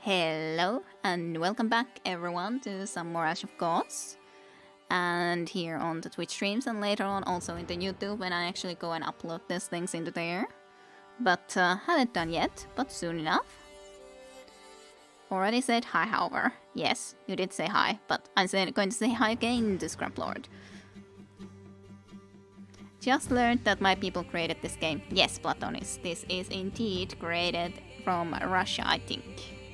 Hello and welcome back everyone to some more Ash of Gods. And here on the Twitch streams and later on also in the YouTube when I actually go and upload these things into there. But haven't done yet, but soon enough. Already said hi, however. Yes, you did say hi, but I'm going to say hi again to Scrumplord. Just learned that my people created this game. Yes, Platonis, this is indeed created from Russia, I think.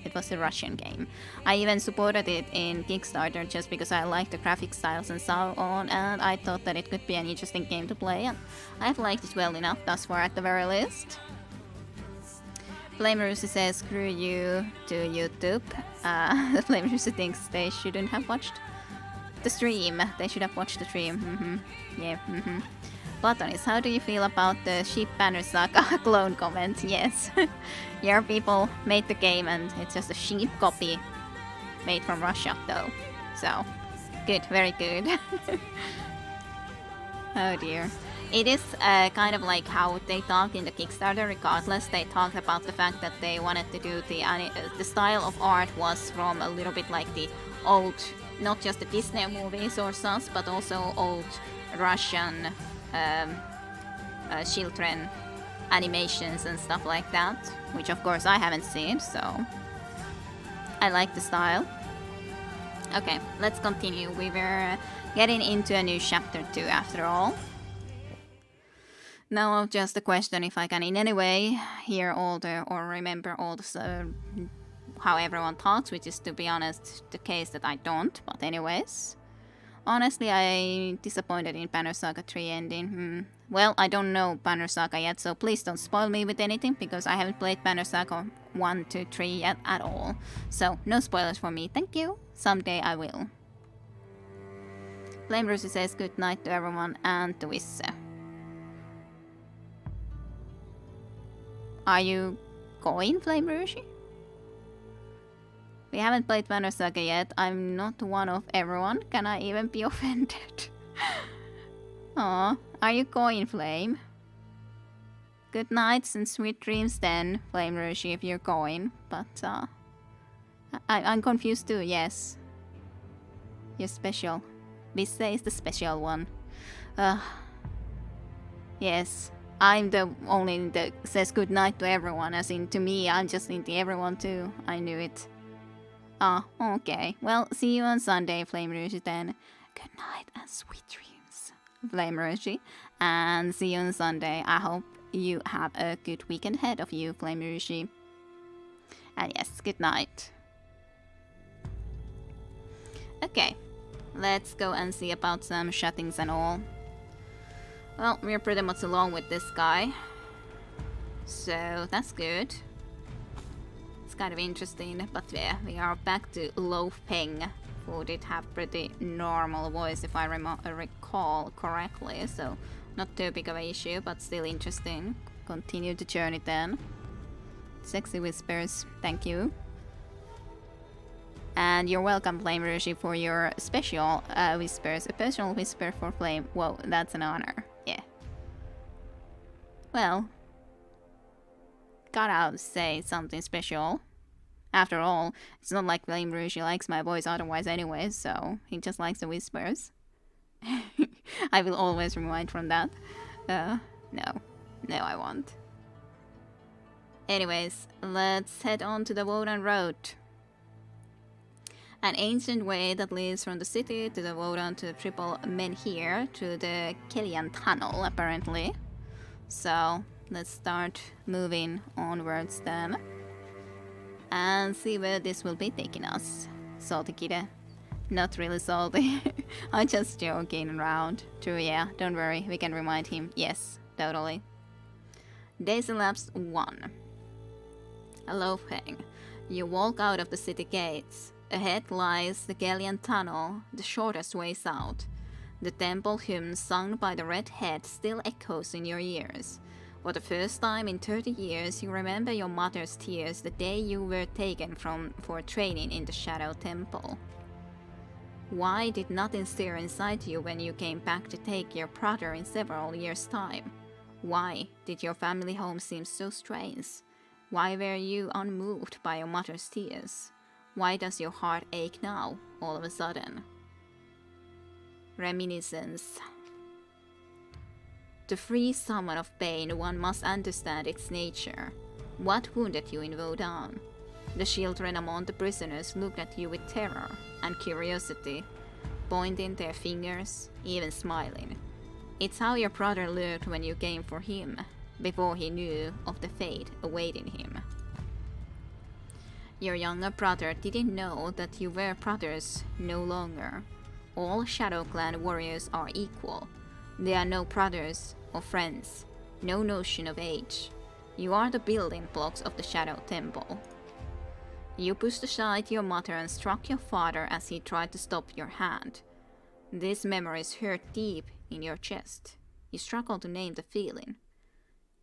It was a Russian game. I even supported it in Kickstarter just because I like the graphic styles and so on, and I thought that it could be an interesting game to play, and I've liked it well enough thus far at the very least. Flame Rusi says, screw you to YouTube. Flame Rusi thinks they shouldn't have watched the stream. They should have watched the stream. Yeah, Platonis, how do you feel about the Sheep Banner Saga clone comment? Yes. Your people made the game and it's just a cheap copy made from Russia though. So, good, very good. Oh dear. It is kind of like how they talk in the Kickstarter regardless. They talked about the fact that they wanted to do the style of art was from a little bit like the old, not just the Disney movies or such, but also old Russian children animations and stuff like that, which of course I haven't seen, so I like the style. Okay, let's continue. We were getting into a new chapter 2 after all. Now just a question if I can in any way hear all the or remember all the how everyone talks, which is to be honest the case that I don't, but anyways. Honestly, I'm disappointed in Banner Saga 3 ending. Well, I don't know Banner Saga yet, so please don't spoil me with anything, because I haven't played Banner Saga 1 to 3 yet at all. So, no spoilers for me, thank you. Someday I will. Flame Rusi says good night to everyone and to Wisse. Are you going, Flame Rusi? We haven't played Banner Saga yet. I'm not one of everyone. Can I even be offended? Aw, are you going, Flame? Good nights and sweet dreams then, Flame Rushi, if you're going. But, I'm confused too, yes. You're special. Visse is the special one. Yes. I'm the only that says good night to everyone, as in to me, I'm just into everyone too. I knew it. Oh, okay. Well, see you on Sunday, Flame Rushi then. Good night and sweet dreams, Flame Rushi. And see you on Sunday. I hope you have a good weekend ahead of you, Flame Rushi. And yes, good night. Okay, let's go and see about some shuttings and all. Well, we're pretty much along with this guy. So, that's good. It's kind of interesting, but yeah, we are back to Lo Pheng, who did have pretty normal voice if I recall correctly, so not too big of an issue, but still interesting. Continue the journey then. Sexy whispers, thank you. And you're welcome, Flame Rushi, for your special whispers. A personal whisper for Flame. Whoa, that's an honor. Yeah. Well, gotta say something special. After all, it's not like Flame Rushi likes my voice otherwise anyway, so he just likes the whispers. I will always remind from that. No, I won't. Anyways, let's head on to the Wodan Road. An ancient way that leads from the city to the Wodan to the Triple Menhir to the Kelian Tunnel, apparently. So, let's start moving onwards then. And see where this will be taking us. Salty Kide. Not really salty. I'm just joking around. True, yeah, don't worry, we can remind him. Yes, totally. Days elapsed 1. Lo Pheng. You walk out of the city gates. Ahead lies the Galleon Tunnel, the shortest way south. The temple hymn sung by the Red Head still echoes in your ears. For the first time in 30 years, you remember your mother's tears the day you were taken for training in the Shadow Temple. Why did nothing stir inside you when you came back to take your brother in several years' time? Why did your family home seem so strange? Why were you unmoved by your mother's tears? Why does your heart ache now, all of a sudden? Reminiscence. To free someone of pain, one must understand its nature. What wounded you in Vodan? The children among the prisoners looked at you with terror and curiosity, pointing their fingers, even smiling. It's how your brother looked when you came for him, before he knew of the fate awaiting him. Your younger brother didn't know that you were brothers no longer. All Shadow Clan warriors are equal. There are no brothers or friends, no notion of age. You are the building blocks of the Shadow Temple. You pushed aside your mother and struck your father as he tried to stop your hand. These memories hurt deep in your chest. You struggle to name the feeling.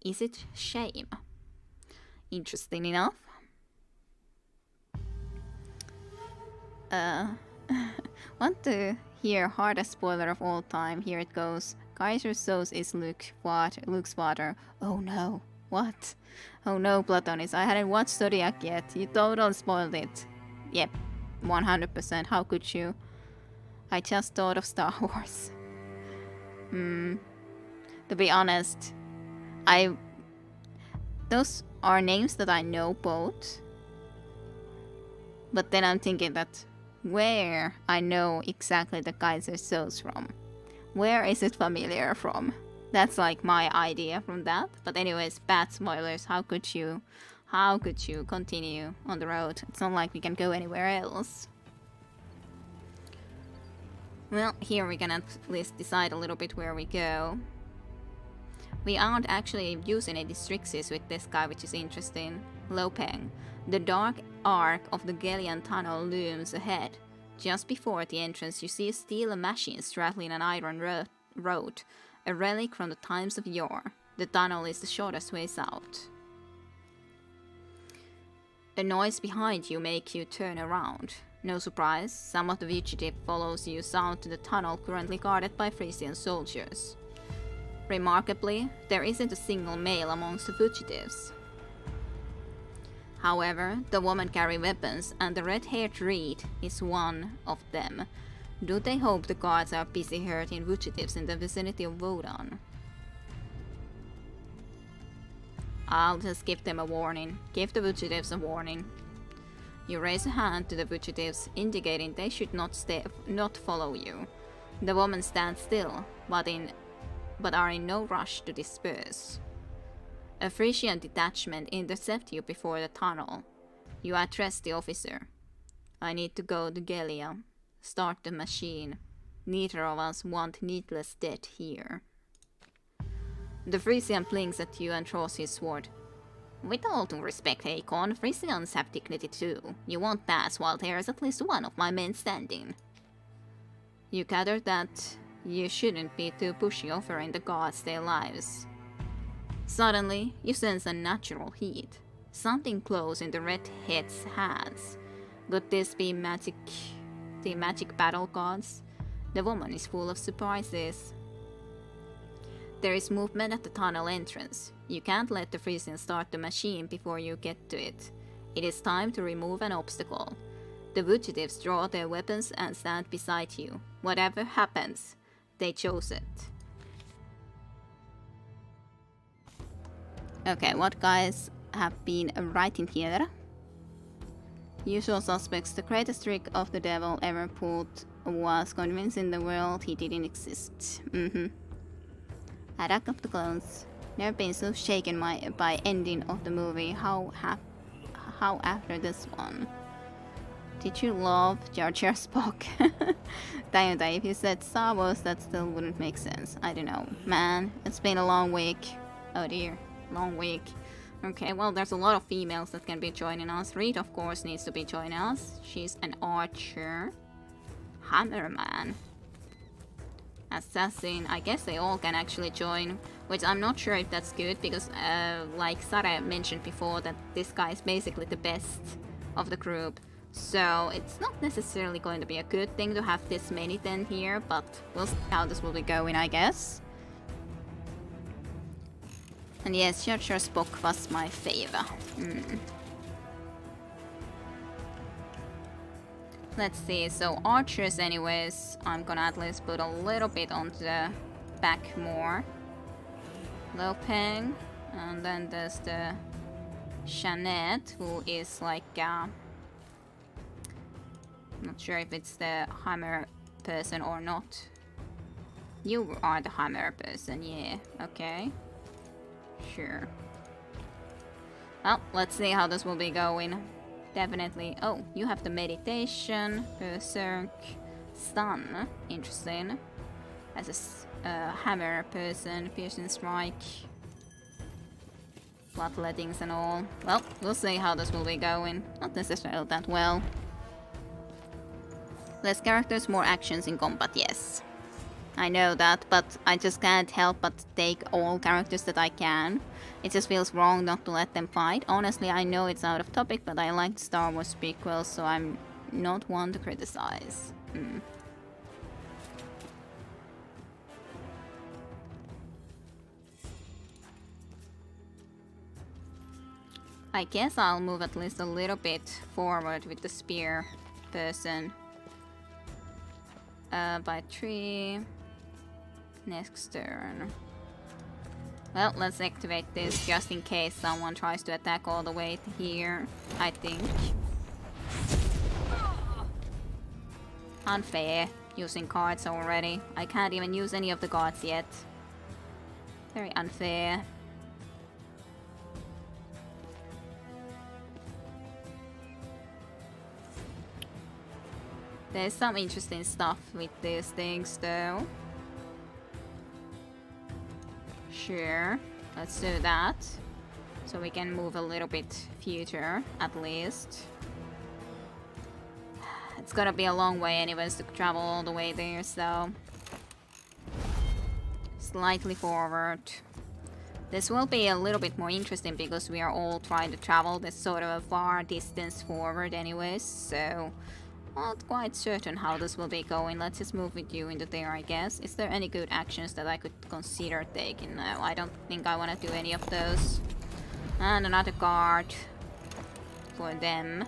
Is it shame? Interesting enough. Want to hear hardest spoiler of all time? Here it goes. Kaiser Sose is Luke's father. Oh no. What? Oh no, Platonis, I hadn't watched Zodiac yet. You totally spoiled it. Yep, 100%. How could you? I just thought of Star Wars. To be honest, those are names that I know both. But then I'm thinking that where I know exactly the Kaiser Sose from. Where is it familiar from? That's like my idea from that. But anyways, bad spoilers. How could you continue on the road? It's not like we can go anywhere else. Well, here we can at least decide a little bit where we go. We aren't actually using any districts with this guy, which is interesting. Lo Pheng. The dark arc of the Gelian tunnel looms ahead. Just before the entrance, you see a steel machine straddling an iron road, a relic from the times of yore. The tunnel is the shortest way out. A noise behind you makes you turn around. No surprise, some of the fugitive follows you south to the tunnel currently guarded by Frisian soldiers. Remarkably, there isn't a single male amongst the fugitives. However, the women carry weapons, and the red-haired reed is one of them. Do they hope the guards are busy hurting fugitives in the vicinity of Vodan? I'll just give them a warning. Give the fugitives a warning. You raise a hand to the fugitives, indicating they should not follow you. The women stand still, but are in no rush to disperse. A Frisian detachment intercepts you before the tunnel. You address the officer. I need to go to Gelia. Start the machine. Neither of us want needless death here. The Frisian blinks at you and draws his sword. With all due respect, Hakon, Frisians have dignity too. You won't pass while there is at least one of my men standing. You gather that you shouldn't be too pushy offering the gods their lives. Suddenly, you sense a natural heat. Something glows in the redhead's hands. Could this be magic? The magic battle gods? The woman is full of surprises. There is movement at the tunnel entrance. You can't let the Frisian start the machine before you get to it. It is time to remove an obstacle. The fugitives draw their weapons and stand beside you. Whatever happens, they chose it. Okay, what guys have been writing here? Usual suspects. The greatest trick of the devil ever pulled was convincing the world he didn't exist. Attack of the Clones. Never been so shaken by ending of the movie. How after this one? Did you love Jar Jar Spock? Dayuta, if you said Star Wars, that still wouldn't make sense. I don't know. Man, it's been a long week. Oh dear. Long week. Okay, well, there's a lot of females that can be joining us. Reed, of course, needs to be joining us. She's an archer. Hammerman. Assassin. I guess they all can actually join, which I'm not sure if that's good, because like Sara mentioned before, that this guy is basically the best of the group. So it's not necessarily going to be a good thing to have this many then here, but we'll see how this will be going, I guess. And yes, Churcher Spock was my fave. Let's see, so archers anyways, I'm gonna at least put a little bit onto the back more. Lo Pheng, and then there's the Shanette, who is like, not sure if it's the hammer person or not. You are the hammer person, yeah, okay. Sure. Well, let's see how this will be going. Definitely. Oh, you have the meditation, berserk, stun. Interesting. As a hammer person, piercing strike, bloodlettings and all. Well, we'll see how this will be going. Not necessarily that well. Less characters, more actions in combat, yes. I know that, but I just can't help but take all characters that I can. It just feels wrong not to let them fight. Honestly, I know it's out of topic, but I like Star Wars prequels, so I'm not one to criticize. I guess I'll move at least a little bit forward with the spear person. By 3. Next turn. Well, let's activate this just in case someone tries to attack all the way to here, I think. Unfair, using cards already. I can't even use any of the cards yet. Very unfair. There's some interesting stuff with these things though. Sure, let's do that. So we can move a little bit future, at least. It's gonna be a long way anyways to travel all the way there, so... Slightly forward. This will be a little bit more interesting because we are all trying to travel this sort of a far distance forward anyways, so... Not quite certain how this will be going. Let's just move with you into there, I guess. Is there any good actions that I could consider taking? No, I don't think I want to do any of those. And another card for them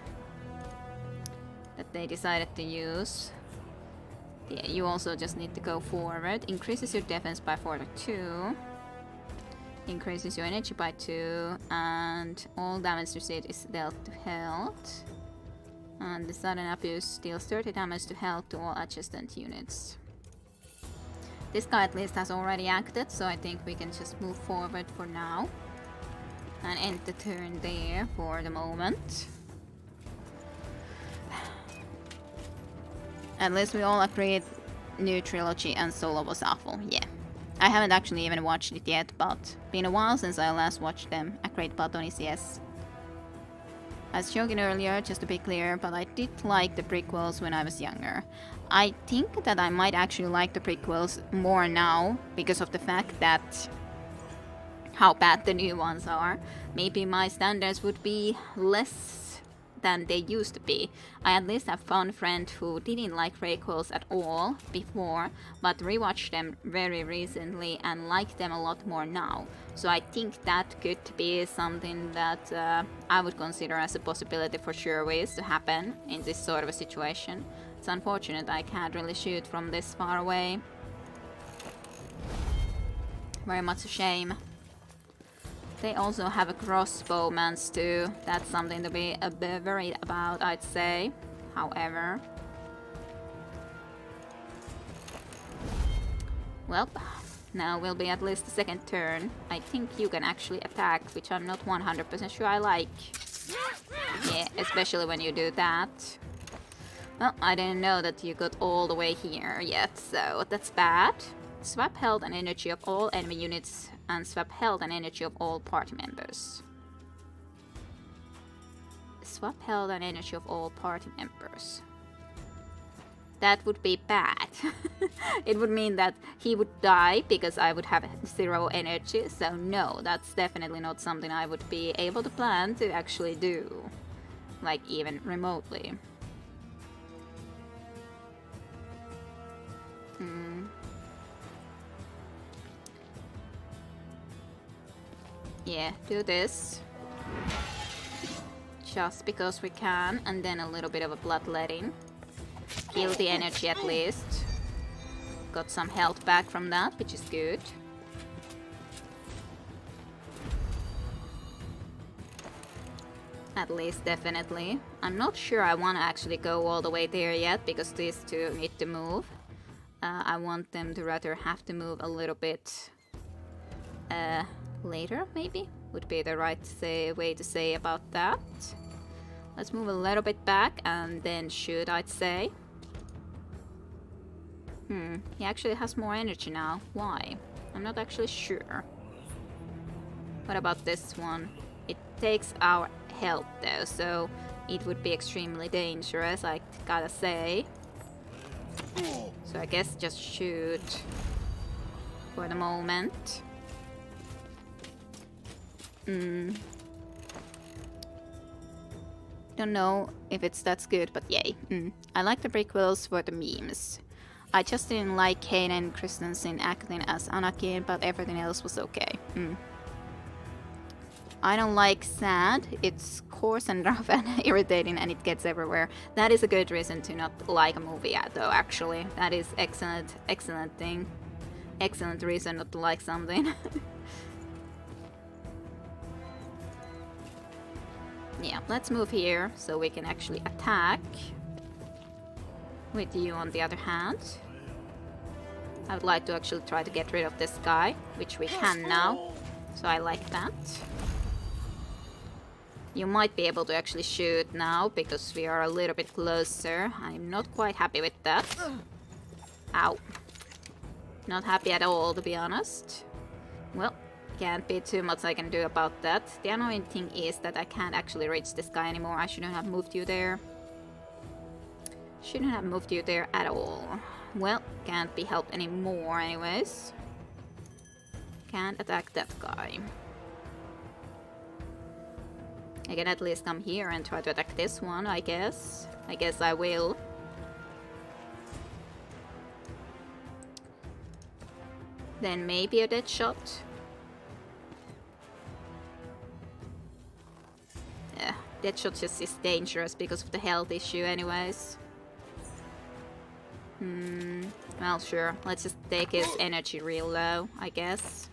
that they decided to use. Yeah, you also just need to go forward. Increases your defense by 42. Increases your energy by 2. And all damage received is dealt to health. And the sudden abuse deals 30 damage to health to all adjacent units. This guy at least has already acted, so I think we can just move forward for now. And end the turn there for the moment. At least we all agreed new trilogy and Solo was awful, yeah. I haven't actually even watched it yet, but been a while since I last watched them. A great button is yes. As joking earlier, just to be clear, but I did like the prequels when I was younger. I think that I might actually like the prequels more now because of the fact that how bad the new ones are. Maybe my standards would be less than they used to be. I at least have found a friend who didn't like prequels at all before, but rewatched them very recently and like them a lot more now. So I think that could be something that I would consider as a possibility for sure ways to happen in this sort of a situation. It's unfortunate I can't really shoot from this far away. Very much a shame. They also have a crossbowman too. That's something to be a bit worried about, I'd say. However. Well, now will be at least the second turn. I think you can actually attack, which I'm not 100% sure I like. Yeah, especially when you do that. Well, I didn't know that you got all the way here yet, so that's bad. Swap health and energy of all enemy units and swap health and energy of all party members. Swap health and energy of all party members. That would be bad. It would mean that he would die because I would have 0 energy, so no, that's definitely not something I would be able to plan to actually do. Like, even remotely. Yeah, do this. Just because we can, and then a little bit of a bloodletting. Kill the energy at least. Got some health back from that, which is good. At least, definitely. I'm not sure I want to actually go all the way there yet, because these two need to move. I want them to rather have to move a little bit later, maybe? Would be the right way to say about that. Let's move a little bit back and then shoot, I'd say. He actually has more energy now. Why? I'm not actually sure. What about this one? It takes our health though, so it would be extremely dangerous, I gotta say. So I guess just shoot for the moment. Don't know if that's good, but yay. I like the prequels for the memes. I just didn't like Hayden Christensen acting as Anakin, but everything else was okay. I don't like sand. It's coarse and rough and irritating, and it gets everywhere. That is a good reason to not like a movie, though, actually. That is excellent thing. Excellent reason not to like something. Yeah, let's move here so we can actually attack. With you on the other hand. I would like to actually try to get rid of this guy, which we can now. So I like that. You might be able to actually shoot now, because we are a little bit closer. I'm not quite happy with that. Ow. Not happy at all, to be honest. Well, can't be too much I can do about that. The annoying thing is that I can't actually reach this guy anymore. I shouldn't have moved you there. Shouldn't have moved you there at all. Well, can't be helped anymore anyways. Can't attack that guy. I can at least come here and try to attack this one, I guess. I guess I will. Then maybe a dead shot. Yeah, dead shot just is dangerous because of the health issue anyways. Well, sure. Let's just take his energy real low, I guess.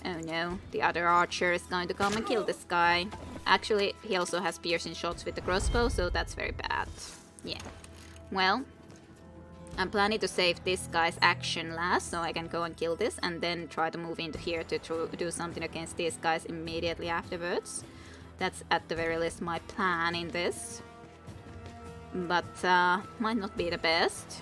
Oh no, the other archer is going to come and kill this guy. Actually, he also has piercing shots with the crossbow, so that's very bad. Yeah. Well, I'm planning to save this guy's action last, so I can go and kill this, and then try to move into here to do something against these guys immediately afterwards. That's at the very least my plan in this. But might not be the best.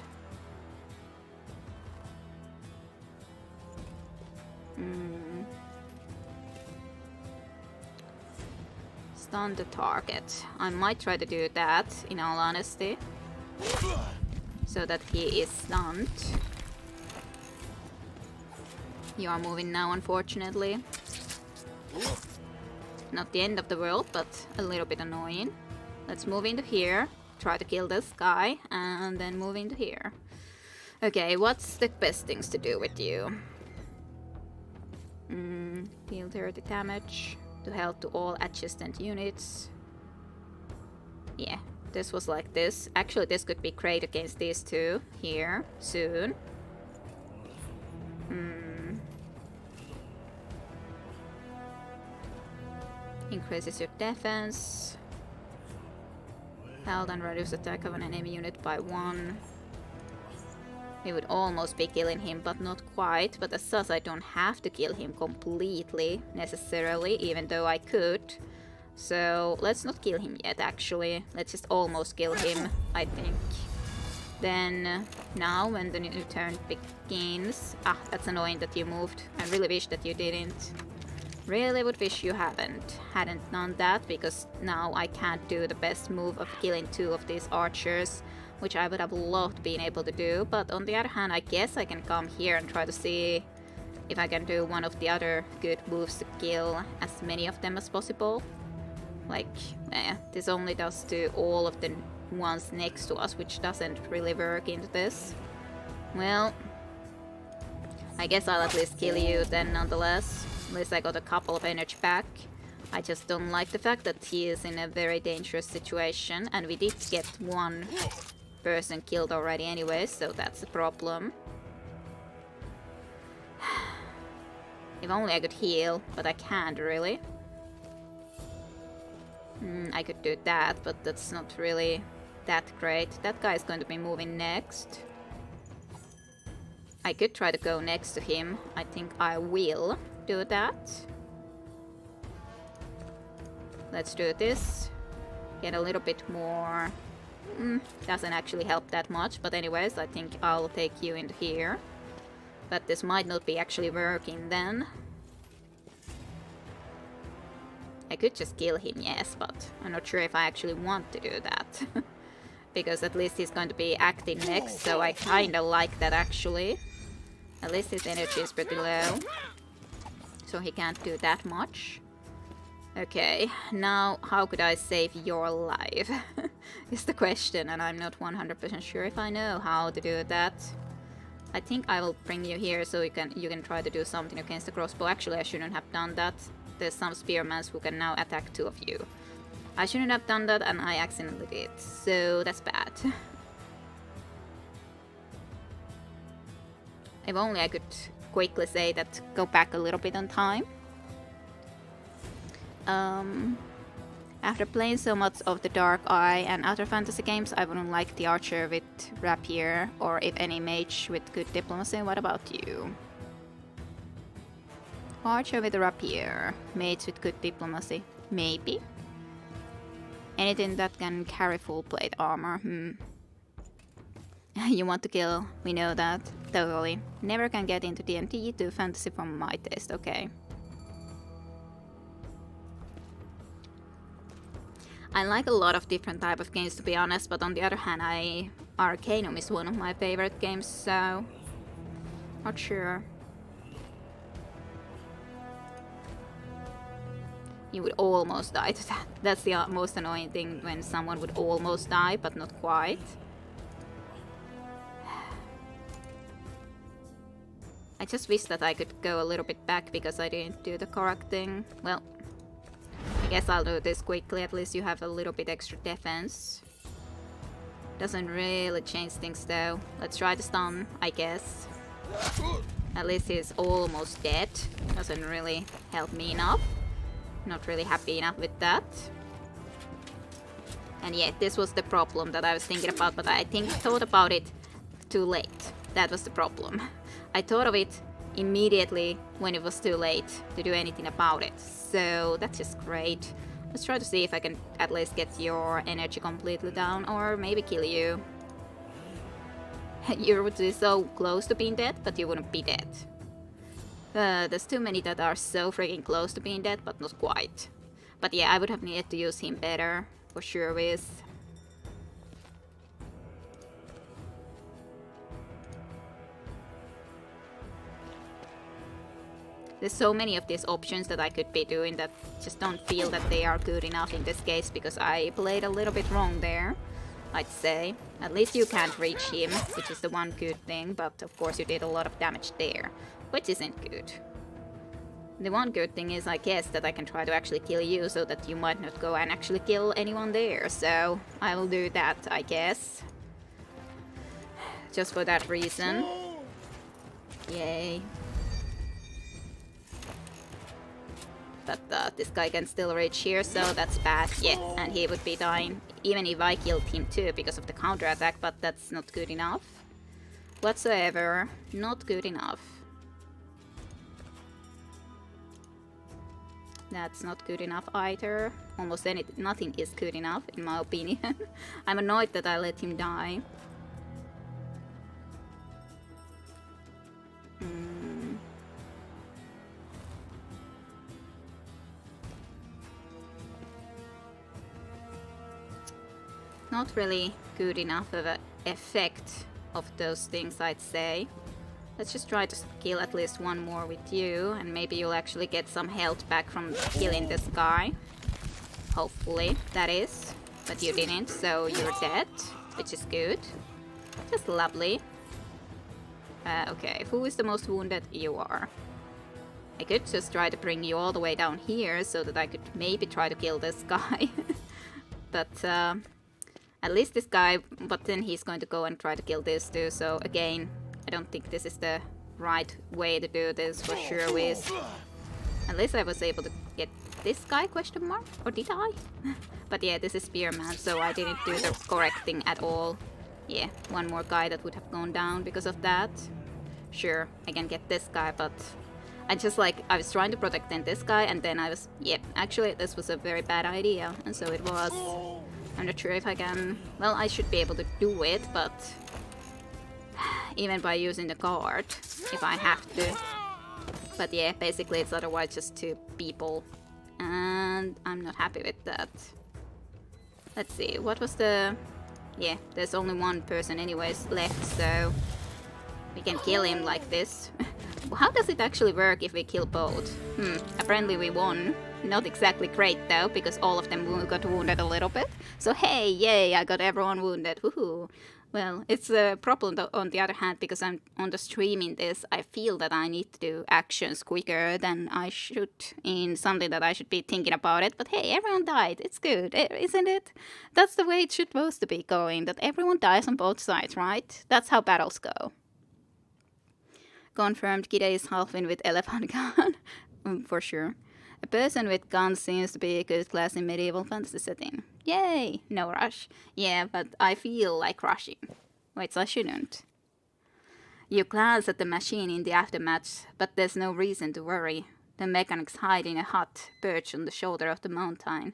Stun the target. I might try to do that, in all honesty. So that he is stunned. You are moving now, unfortunately. Not the end of the world, but a little bit annoying. Let's move into here. Try to kill this guy, and then move into here. Okay, what's the best things to do with you? Deal 30 damage. To health to all adjacent units. Yeah, this was like this. Actually, this could be great against these two here soon. Increases your defense. Health and reduce attack of an enemy unit by 1. We would almost be killing him, but not quite. But as such, I don't have to kill him completely, necessarily, even though I could. So, let's not kill him yet, actually. Let's just almost kill him, I think. Then, now, when the new turn begins... Ah, that's annoying that you moved. I really wish that you didn't. Really would wish you hadn't done that, because now I can't do the best move of killing 2 of these archers, which I would have loved being able to do. But on the other hand, I guess I can come here and try to see if I can do one of the other good moves to kill as many of them as possible. Like, this only does to all of the ones next to us, which doesn't really work into this. Well, I guess I'll at least kill you then nonetheless. At least I got a couple of energy back. I just don't like the fact that he is in a very dangerous situation, and we did get one person killed already anyway, so that's a problem. If only I could heal, but I can't really. I could do that, but that's not really that great. That guy is going to be moving next. I could try to go next to him. I think I will do that. Let's do this. Get a little bit more. Doesn't actually help that much, but anyways, I think I'll take you into here. But this might not be actually working then. I could just kill him, yes, but I'm not sure if I actually want to do that. Because at least he's going to be acting next, so I kinda like that actually. At least his energy is pretty low, so he can't do that much. Okay, now how could I save your life? Is the question, and I'm not 100% sure if I know how to do that. I think I will bring you here so you can try to do something against the crossbow. Actually, I shouldn't have done that. There's some spearmen who can now attack two of you. I shouldn't have done that, and I accidentally did, so that's bad. If only I could quickly say that go back a little bit on time. After playing so much of the Dark Eye and other fantasy games, I wouldn't like the archer with rapier, or if any mage with good diplomacy. What about you? Archer with a rapier, mage with good diplomacy, maybe? Anything that can carry full plate armor, You want to kill, we know that, totally. Never can get into D&D to fantasy from my taste, okay. I like a lot of different type of games to be honest, but on the other hand, Arcanum is one of my favorite games, so... Not sure. You would almost die to that. That's the most annoying thing, when someone would almost die, but not quite. I just wish that I could go a little bit back because I didn't do the correct thing. Well, I guess I'll do this quickly, at least you have a little bit extra defense. Doesn't really change things though. Let's try to stun, I guess. At least he's almost dead. Doesn't really help me enough. Not really happy enough with that. And yet, this was the problem that I was thinking about, but I thought about it too late. That was the problem. I thought of it immediately when it was too late to do anything about it. So that's just great. Let's try to see if I can at least get your energy completely down, or maybe kill you. You would be so close to being dead, but you wouldn't be dead. There's too many that are so freaking close to being dead, but not quite. But yeah, I would have needed to use him better, for sure is. There's so many of these options that I could be doing that just don't feel that they are good enough in this case, because I played a little bit wrong there, I'd say. At least you can't reach him, which is the one good thing, but of course you did a lot of damage there, which isn't good. The one good thing is, I guess, that I can try to actually kill you so that you might not go and actually kill anyone there, so I will do that, I guess. Just for that reason. Yay. But this guy can still reach here, so that's bad. Yeah, and he would be dying, even if I killed him too, because of the counterattack, but that's not good enough. Whatsoever. Not good enough. That's not good enough either. Almost nothing is good enough, in my opinion. I'm annoyed that I let him die. Not really good enough of an effect of those things, I'd say. Let's just try to kill at least one more with you, and maybe you'll actually get some health back from killing this guy. Hopefully, that is. But you didn't, so you're dead, which is good. Just lovely. Okay, who is the most wounded? You are. I could just try to bring you all the way down here so that I could maybe try to kill this guy. But at least this guy, but then he's going to go and try to kill this too. So again, I don't think this is the right way to do this for sure. With at least I was able to get this guy, question mark, or did I? But yeah, this is Spearman, so I didn't do the correct thing at all. Yeah, one more guy that would have gone down because of that. Sure, I can get this guy, but I just like, I was trying to protect then this guy, and then I was, yep, actually this was a very bad idea, and so it was. I'm not sure if I can, well, I should be able to do it, but even by using the guard, if I have to. But yeah, basically it's otherwise just 2 people, and I'm not happy with that. Let's see, what was the, yeah, there's only 1 person anyways left, so we can kill him like this. How does it actually work if we kill both? Apparently we won. Not exactly great though, because all of them got wounded a little bit. So hey, yay, I got everyone wounded. Woohoo. Well, it's a problem though, on the other hand, because I'm on the streaming this, I feel that I need to do actions quicker than I should in something that I should be thinking about it. But hey, everyone died. It's good, isn't it? That's the way it should supposed to be going, that everyone dies on both sides, right? That's how battles go. Confirmed, Kida is half-in with elephant gun. For sure. A person with guns seems to be a good class in medieval fantasy setting. Yay! No rush. Yeah, but I feel like rushing. Wait, so I shouldn't. You glance at the machine in the aftermath, but there's no reason to worry. The mechanics hide in a hut perched on the shoulder of the mountain.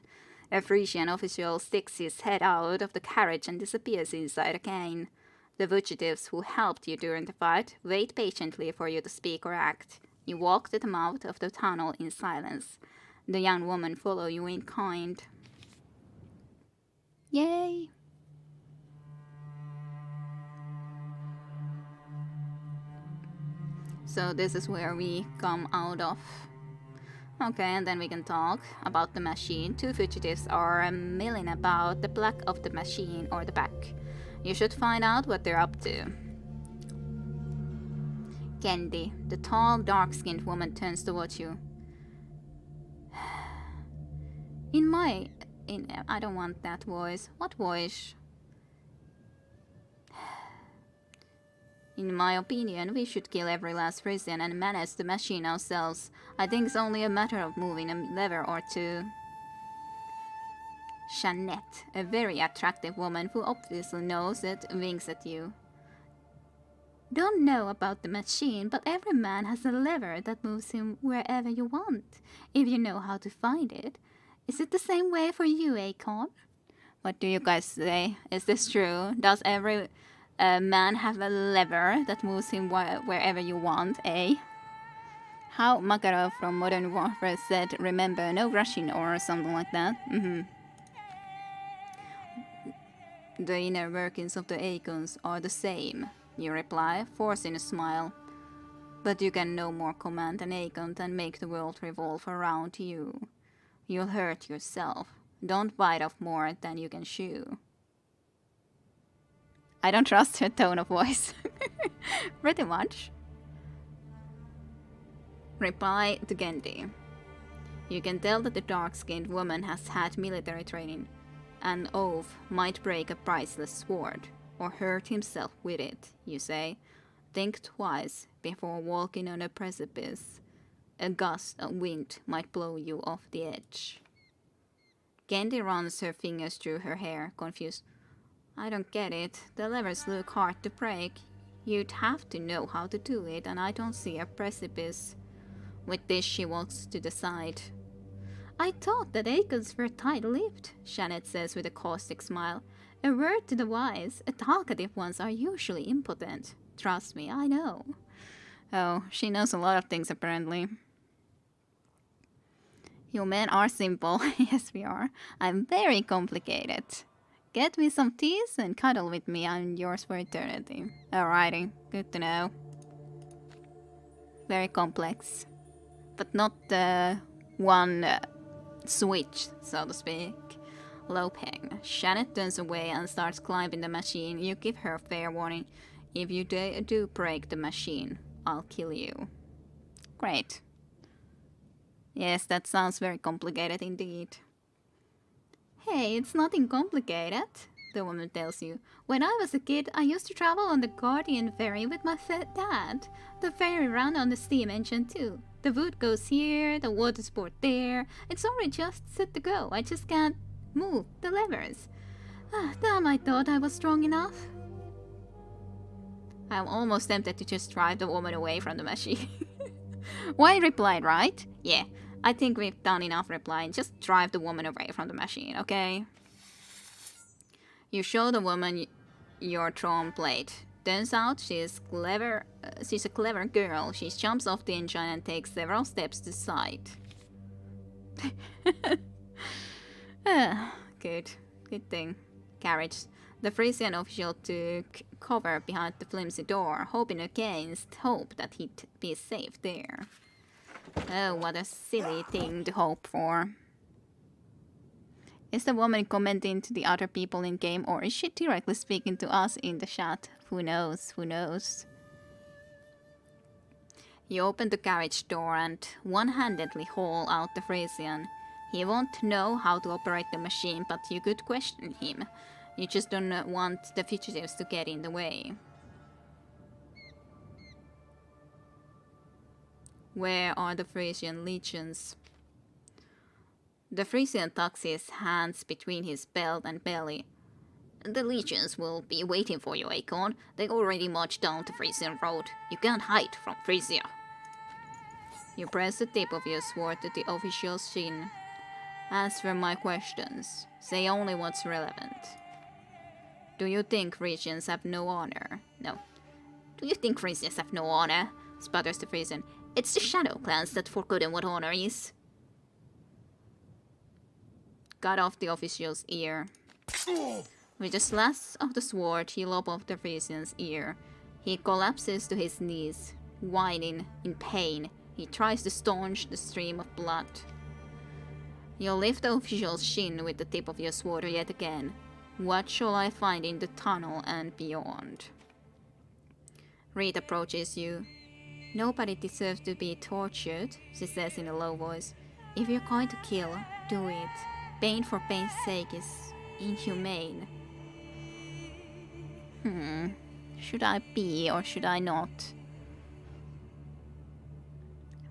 A Frisian official sticks his head out of the carriage and disappears inside again. The fugitives who helped you during the fight wait patiently for you to speak or act. You walk to the mouth of the tunnel in silence. The young woman follows you in kind. Yay! So this is where we come out of. Okay, and then we can talk about the machine. 2 fugitives are milling about the back of the machine or the back. You should find out what they're up to. Kendi, the tall, dark-skinned woman, turns towards you. I don't want that voice. What voice? In my opinion, we should kill every last Frisian and manage the machine ourselves. I think it's only a matter of moving a lever or 2. Jeanette, a very attractive woman who obviously knows it, winks at you. Don't know about the machine, but every man has a lever that moves him wherever you want, if you know how to find it. Is it the same way for you, Acorn? What do you guys say? Is this true? Does every man have a lever that moves him wherever you want, eh? How Makarov from Modern Warfare said, remember, no rushing or something like that. The inner workings of the Acorns are the same, you reply, forcing a smile. But you can no more command an Acorn than make the world revolve around you. You'll hurt yourself. Don't bite off more than you can chew. I don't trust her tone of voice. Pretty much. Reply to Gendy. You can tell that the dark-skinned woman has had military training. An oath might break a priceless sword, or hurt himself with it, you say. Think twice before walking on a precipice. A gust of wind might blow you off the edge. Candy runs her fingers through her hair, confused. I don't get it. The levers look hard to break. You'd have to know how to do it, and I don't see a precipice. With this, she walks to the side. I thought that Acorns were tight-lipped, Janet says with a caustic smile. A word to the wise, talkative ones are usually impotent. Trust me, I know. Oh, she knows a lot of things apparently. You men are simple. Yes, we are. I'm very complicated. Get me some teas and cuddle with me. I'm yours for eternity. Alrighty, good to know. Very complex. But not one switch, so to speak. Lo Pheng. Janet turns away and starts climbing the machine. You give her fair warning. If you do break the machine, I'll kill you. Great. Yes, that sounds very complicated indeed. Hey, it's nothing complicated, the woman tells you. When I was a kid, I used to travel on the Guardian ferry with my dad. The ferry ran on the steam engine too. The wood goes here, the water sport there. It's already just set to go. I just can't move the levers. Damn, I thought I was strong enough. I'm almost tempted to just drive the woman away from the machine. Why replied, right? Yeah, I think we've done enough replying. Just drive the woman away from the machine, okay? You show the woman your Tron plate. Turns out she's clever. She's a clever girl. She jumps off the engine and takes several steps to the side. Good thing. Carriage. The Frisian official took cover behind the flimsy door, hoping against hope that he'd be safe there. Oh, what a silly thing to hope for. Is the woman commenting to the other people in game, or is she directly speaking to us in the chat? Who knows? Who knows? You open the carriage door and one-handedly haul out the Frisian. He won't know how to operate the machine, but you could question him. You just don't want the fugitives to get in the way. Where are the Frisian legions? The Frisian tucks his hands between his belt and belly. The legions will be waiting for you, Acorn. They already marched down the Frisian road. You can't hide from Frisia. You press the tip of your sword to the official's chin. Answer my questions. Say only what's relevant. Do you think Frisians have no honor? No. Do you think Frisians have no honor? Sputters the Frisian. It's the shadow clans that forgotten what honor is. Cut off the official's ear. With a slash of the sword, he lops off the Frisian's ear. He collapses to his knees, whining in pain. He tries to staunch the stream of blood. You lift the official's chin with the tip of your sword yet again. What shall I find in the tunnel and beyond? Reed approaches you. Nobody deserves to be tortured, she says in a low voice. If you're going to kill, do it. Pain for pain's sake is inhumane. Should I be or should I not?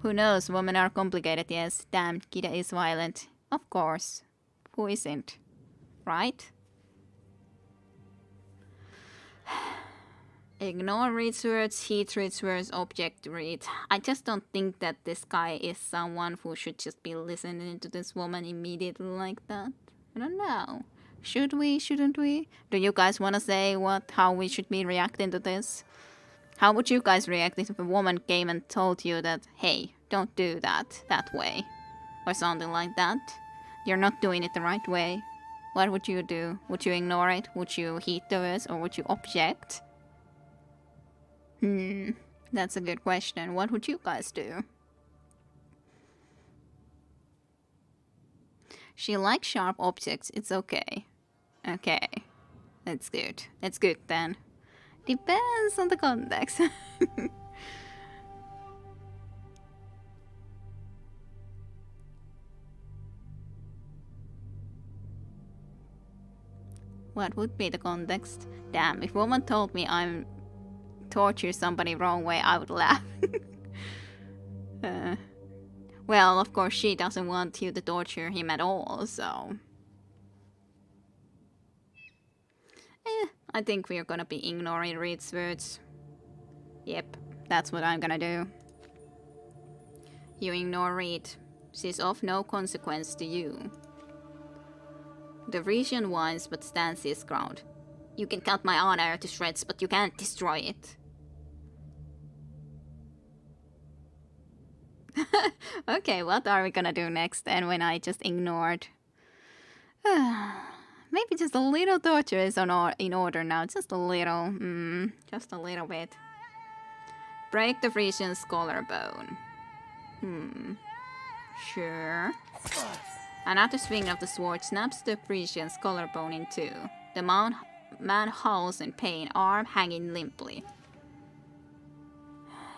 Who knows, women are complicated, yes. Damn, Kida is violent. Of course. Who isn't? Right? Ignore Reed's words, he treats words, object Reed. I just don't think that this guy is someone who should just be listening to this woman immediately like that. I don't know. Should we? Shouldn't we? Do you guys want to say how we should be reacting to this? How would you guys react if a woman came and told you that, hey, don't do that way? Or something like that? You're not doing it the right way. What would you do? Would you ignore it? Would you heed the words? Or would you object? That's a good question. What would you guys do? She likes sharp objects. It's okay. Okay. That's good. That's good then. Depends on the context. What would be the context? Damn, if woman told me I'm torture somebody wrong way, I would laugh. Well, of course she doesn't want you to torture him at all, so... I think we're gonna be ignoring Reed's words. Yep, that's what I'm gonna do. You ignore Reed. She's of no consequence to you. The Frisian whines but stands his ground. You can cut my honor to shreds, but you can't destroy it. Okay, what are we gonna do next then when I just ignored? Maybe just a little torture is in order now. Just a little. Just a little bit. Break the Frisian's collarbone. Sure. Another swing of the sword snaps the Frisian's collarbone in two. The man howls in pain, arm hanging limply.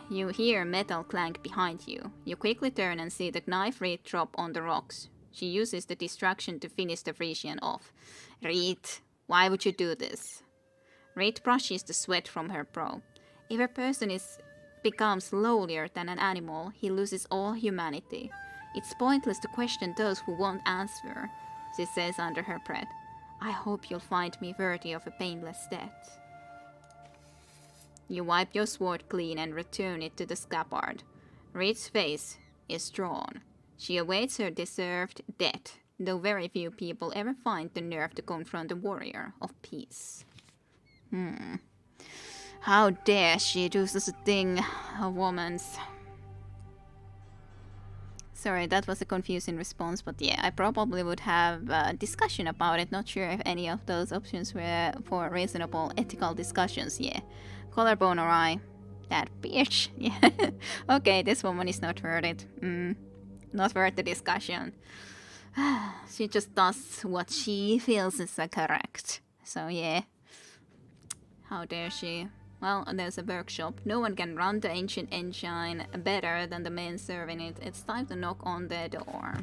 You hear metal clank behind you. You quickly turn and see the knife Reed drop on the rocks. She uses the distraction to finish the Frisian off. Reed, why would you do this? Reed brushes the sweat from her brow. If a person becomes lowlier than an animal, he loses all humanity. It's pointless to question those who won't answer, she says under her breath. I hope you'll find me worthy of a painless death. You wipe your sword clean and return it to the scabbard. Reed's face is drawn. She awaits her deserved death, though very few people ever find the nerve to confront a warrior of peace. How dare she do such a thing, a woman's... Sorry, that was a confusing response, but yeah, I probably would have a discussion about it. Not sure if any of those options were for reasonable ethical discussions, yeah. Collarbone or eye. That bitch. Yeah. Okay, this woman is not worth it. Not worth the discussion. She just does what she feels is correct. So yeah. How dare she? Well, there's a workshop. No one can run the ancient engine better than the men serving it. It's time to knock on their door.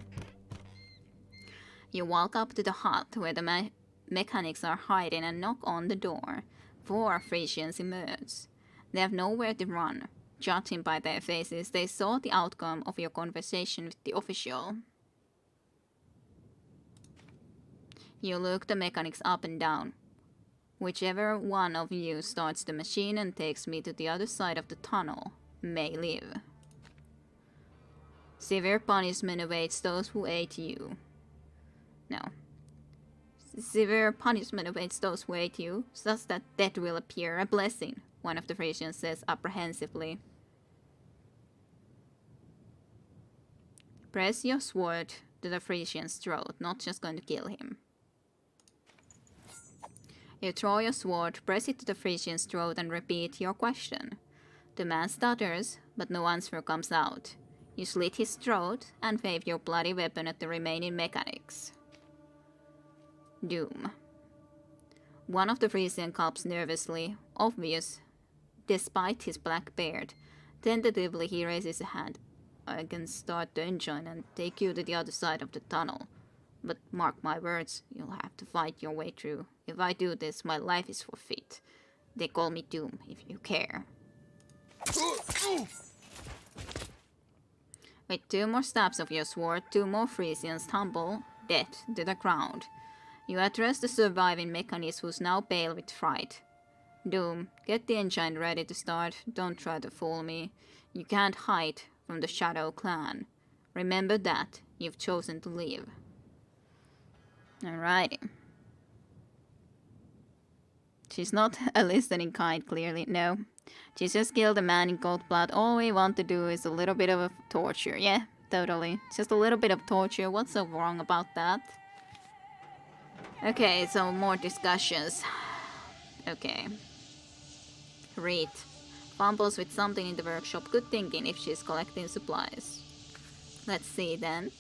You walk up to the hut where the mechanics are hiding and knock on the door. 4 Frisians emerge. They have nowhere to run. Judging by their faces, they saw the outcome of your conversation with the official. You look the mechanics up and down. Whichever one of you starts the machine and takes me to the other side of the tunnel may live. Severe punishment awaits those who ate you. No. Severe punishment awaits those who ate you, such that death will appear a blessing, one of the Frisians says apprehensively. Press your sword to the Frisian's throat, not just going to kill him. You draw your sword, press it to the Frisian's throat and repeat your question. The man stutters, but no answer comes out. You slit his throat and wave your bloody weapon at the remaining mechanics. Doom. One of the Frisian gulps nervously, obvious, despite his black beard. Tentatively he raises a hand. I can start the engine and take you to the other side of the tunnel. But mark my words, you'll have to fight your way through. If I do this, my life is forfeit. They call me Doom, if you care. With 2 more stabs of your sword, 2 more Frisians tumble, dead, to the ground. You address the surviving mechanist who's now pale with fright. Doom, get the engine ready to start. Don't try to fool me. You can't hide from the Shadow Clan. Remember that. You've chosen to live. Alrighty. She's not a listening kind, clearly. No. She just killed a man in cold blood. All we want to do is a little bit of a torture. Yeah, totally. Just a little bit of torture. What's so wrong about that? Okay, so more discussions. Okay. Reed. Fumbles with something in the workshop. Good thinking if she's collecting supplies. Let's see then.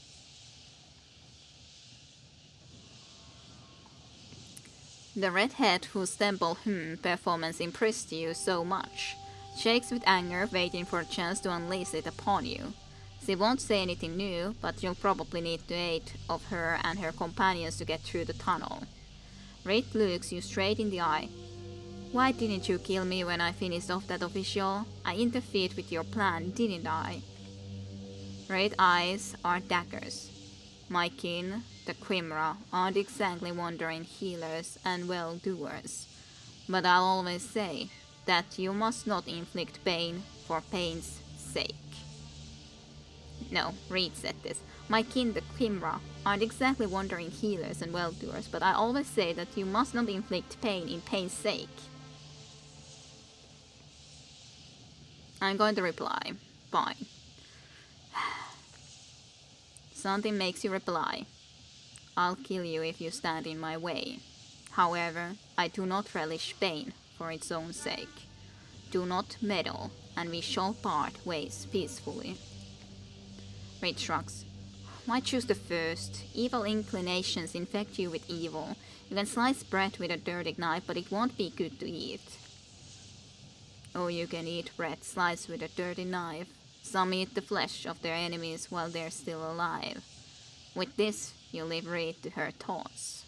The redhead whose temple performance impressed you so much shakes with anger, waiting for a chance to unleash it upon you. She won't say anything new, but you'll probably need the aid of her and her companions to get through the tunnel. Reed looks you straight in the eye. Why didn't you kill me when I finished off that official? I interfered with your plan, didn't I? Red eyes are daggers. My kin, the Quimra, aren't exactly wandering healers and well-doers. But I'll always say that you must not inflict pain for pain's sake. No, Reed said this. My kin, the Quimra, aren't exactly wandering healers and well-doers, but I always say that you must not inflict pain in pain's sake. I'm going to reply. Fine. Something makes you reply. I'll kill you if you stand in my way. However, I do not relish pain for its own sake. Do not meddle, and we shall part ways peacefully. Reed shrugs. Why choose the first? Evil inclinations infect you with evil. You can slice bread with a dirty knife, but it won't be good to eat. Or you can eat bread sliced with a dirty knife. Some eat the flesh of their enemies while they're still alive. With this, you leave Reed to her thoughts.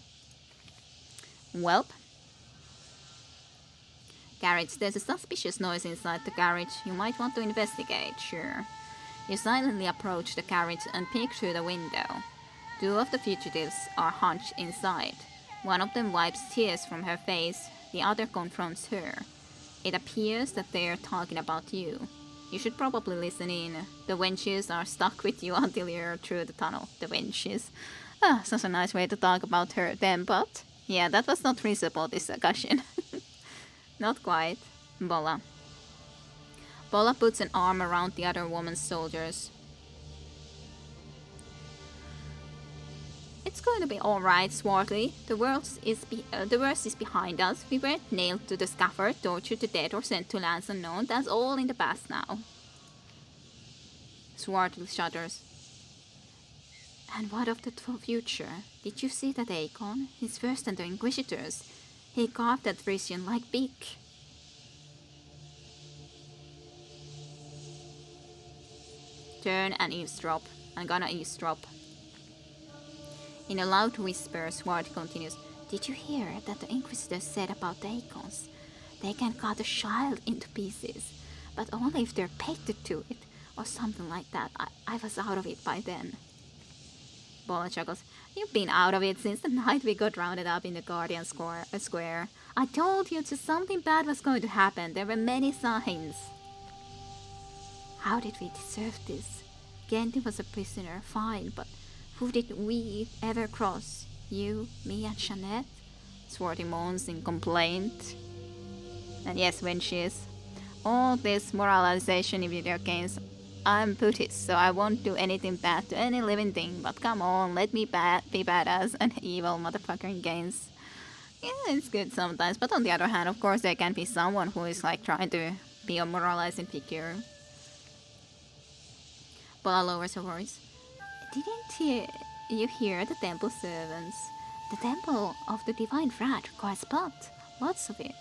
Welp. Garage. There's a suspicious noise inside the garage. You might want to investigate, sure. You silently approach the carriage and peek through the window. Two of the fugitives are hunched inside. One of them wipes tears from her face, the other confronts her. It appears that they are talking about you. You should probably listen in. The wenches are stuck with you until you're through the tunnel. The wenches. Such a nice way to talk about them, but yeah, that was not reasonable discussion. Not quite. Bola. Bola puts an arm around the other woman's shoulders. It's going to be alright, Swartly. The worst is behind us. We weren't nailed to the scaffold, tortured to death, or sent to lands unknown. That's all in the past now. Swartly shudders. And what of the future? Did you see that Aegon? He's first under Inquisitors. He carved that Frisian like beak. Turn and eavesdrop. I'm gonna eavesdrop. In a loud whisper, Swart continues, Did you hear that the Inquisitors said about the Aegons? They can cut a child into pieces, but only if they're painted to it, or something like that. I was out of it by then. Bola chuckles. You've been out of it since the night we got rounded up in the Guardian Square. I told you just something bad was going to happen. There were many signs. How did we deserve this? Genty was a prisoner, fine, but who did we ever cross? You, me, and Jeanette? Swarty moans in complaint. And yes, when she is. All this moralization in video games, I'm Buddhist, so I won't do anything bad to any living thing, but come on, let me be badass and evil motherfucker in games. Yeah, it's good sometimes, but on the other hand, of course, there can be someone who is like trying to be a moralizing figure. Bola lowers her voice. Didn't you hear the temple servants? The temple of the divine rat requires blood. Lots of it.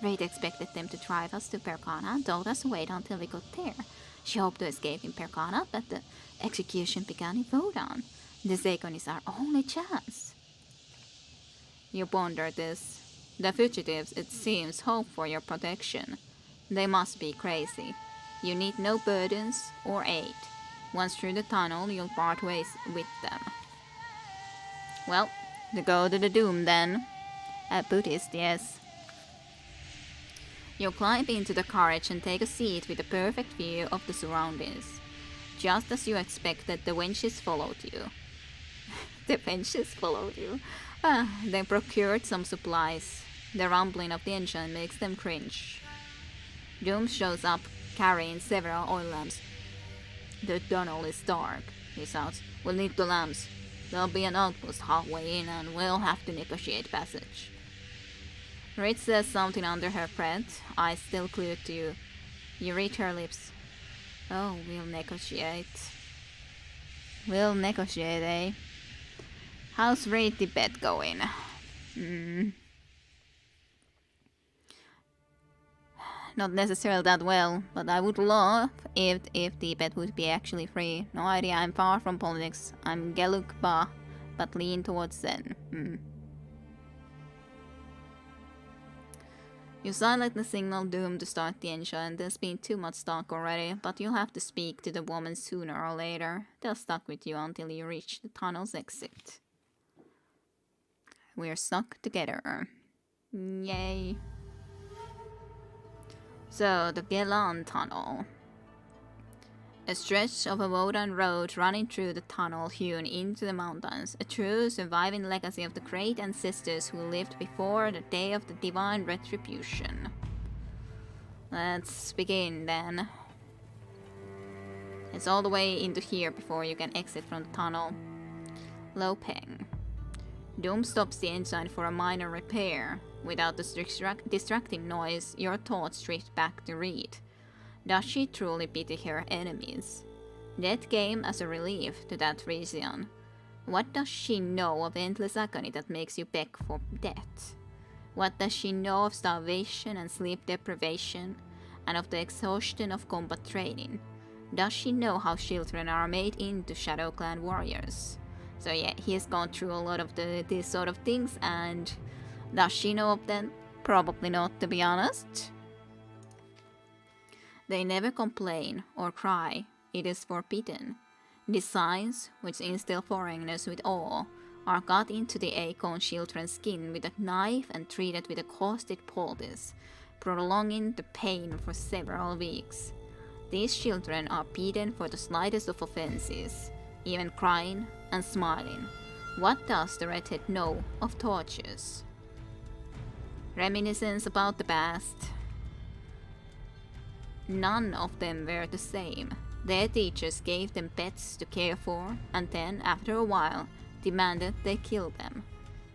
Raid expected them to drive us to Perkana and told us to wait until we got there. She hoped to escape in Perkana, but the execution began in Vodan. The Zakon is our only chance. You ponder this. The fugitives, it seems, hope for your protection. They must be crazy. You need no burdens or aid. Once through the tunnel, you'll part ways with them. Well, to go to the doom then. A Buddhist, yes. You climb into the carriage and take a seat with a perfect view of the surroundings. Just as you expected, the wenches followed you. The wenches followed you. They procured some supplies. The rumbling of the engine makes them cringe. Doom shows up carrying several oil lamps. The tunnel is dark, he shouts. We'll need the lamps. There'll be an outpost halfway in and we'll have to negotiate passage. Reed says something under her breath, eyes still glued to you. You read her lips. Oh, we'll negotiate. We'll negotiate, eh? How's Reed Tibet going? Not necessarily that well, but I would love if Tibet would be actually free. No idea, I'm far from politics. I'm Geluk Ba, but lean towards Zen. You silently signal Doom to start the engine. There's been too much talk already, but you'll have to speak to the woman sooner or later. They'll stuck with you until you reach the tunnel's exit. We're stuck together. Yay. So, the Gelan Tunnel. A stretch of a wooden road running through the tunnel hewn into the mountains. A true surviving legacy of the great ancestors who lived before the day of the divine retribution. Let's begin then. It's all the way into here before you can exit from the tunnel. Lo Pheng. Doom stops the engine for a minor repair. Without the distracting noise, your thoughts drift back to Reed. Does she truly pity her enemies? Death came as a relief to that Rizion. What does she know of endless agony that makes you beg for death? What does she know of starvation and sleep deprivation, and of the exhaustion of combat training? Does she know how children are made into Shadow Clan warriors? So yeah, he has gone through a lot of these sort of things, and does she know of them? Probably not, to be honest. They never complain or cry. It is forbidden. Designs, which instill foreigners with awe, are cut into the acorn children's skin with a knife and treated with a caustic poultice, prolonging the pain for several weeks. These children are beaten for the slightest of offenses, even crying and smiling. What does the redhead know of tortures? Reminiscence about the past. None of them were the same. Their teachers gave them pets to care for, and then, after a while, demanded they kill them.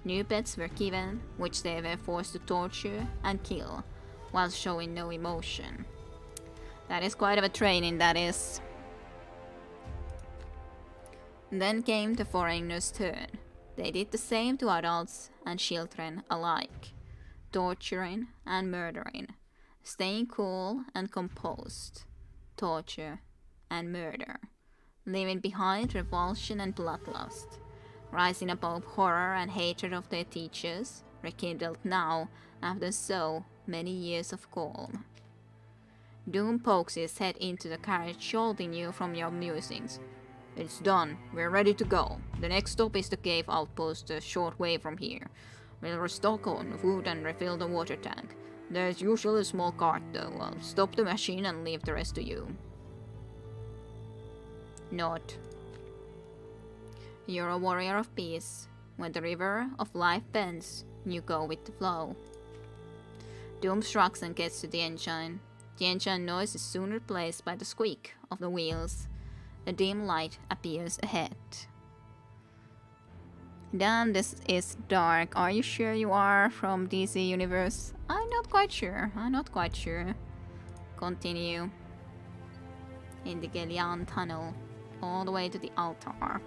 New pets were given, which they were forced to torture and kill, while showing no emotion. That is quite of a training, that is. Then came the foreigners' turn. They did the same to adults and children alike, torturing and murdering, staying cool and composed, torture and murder, leaving behind revulsion and bloodlust, rising above horror and hatred of their teachers, rekindled now after so many years of calm. Doom pokes his head into the carriage, shielding you from your musings. It's done. We're ready to go. The next stop is the cave outpost a short way from here. We'll restock on food and refill the water tank. There's usually a small cart though. I'll stop the machine and leave the rest to you. Note. You're a warrior of peace. When the river of life bends, you go with the flow. Doom shrugs and gets to the engine. The engine noise is soon replaced by the squeak of the wheels. A dim light appears ahead. Damn, this is dark. Are you sure you are from DC Universe? I'm not quite sure. Continue. In the Gelian tunnel, all the way to the altar.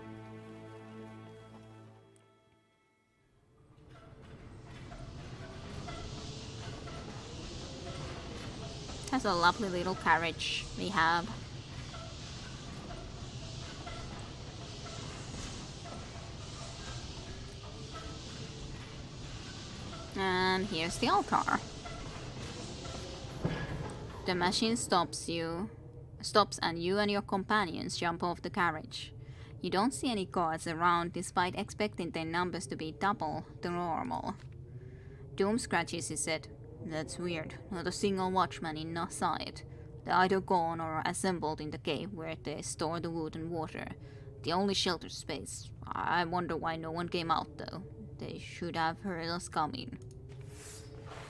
That's a lovely little carriage we have. And here's the altar. The machine stops and you and your companions jump off the carriage. You don't see any guards around despite expecting their numbers to be double the normal. Doom scratches his head. That's weird. Not a single watchman in sight. They're either gone or assembled in the cave where they store the wood and water. The only shelter space. I wonder why no one came out though. They should have heard us coming.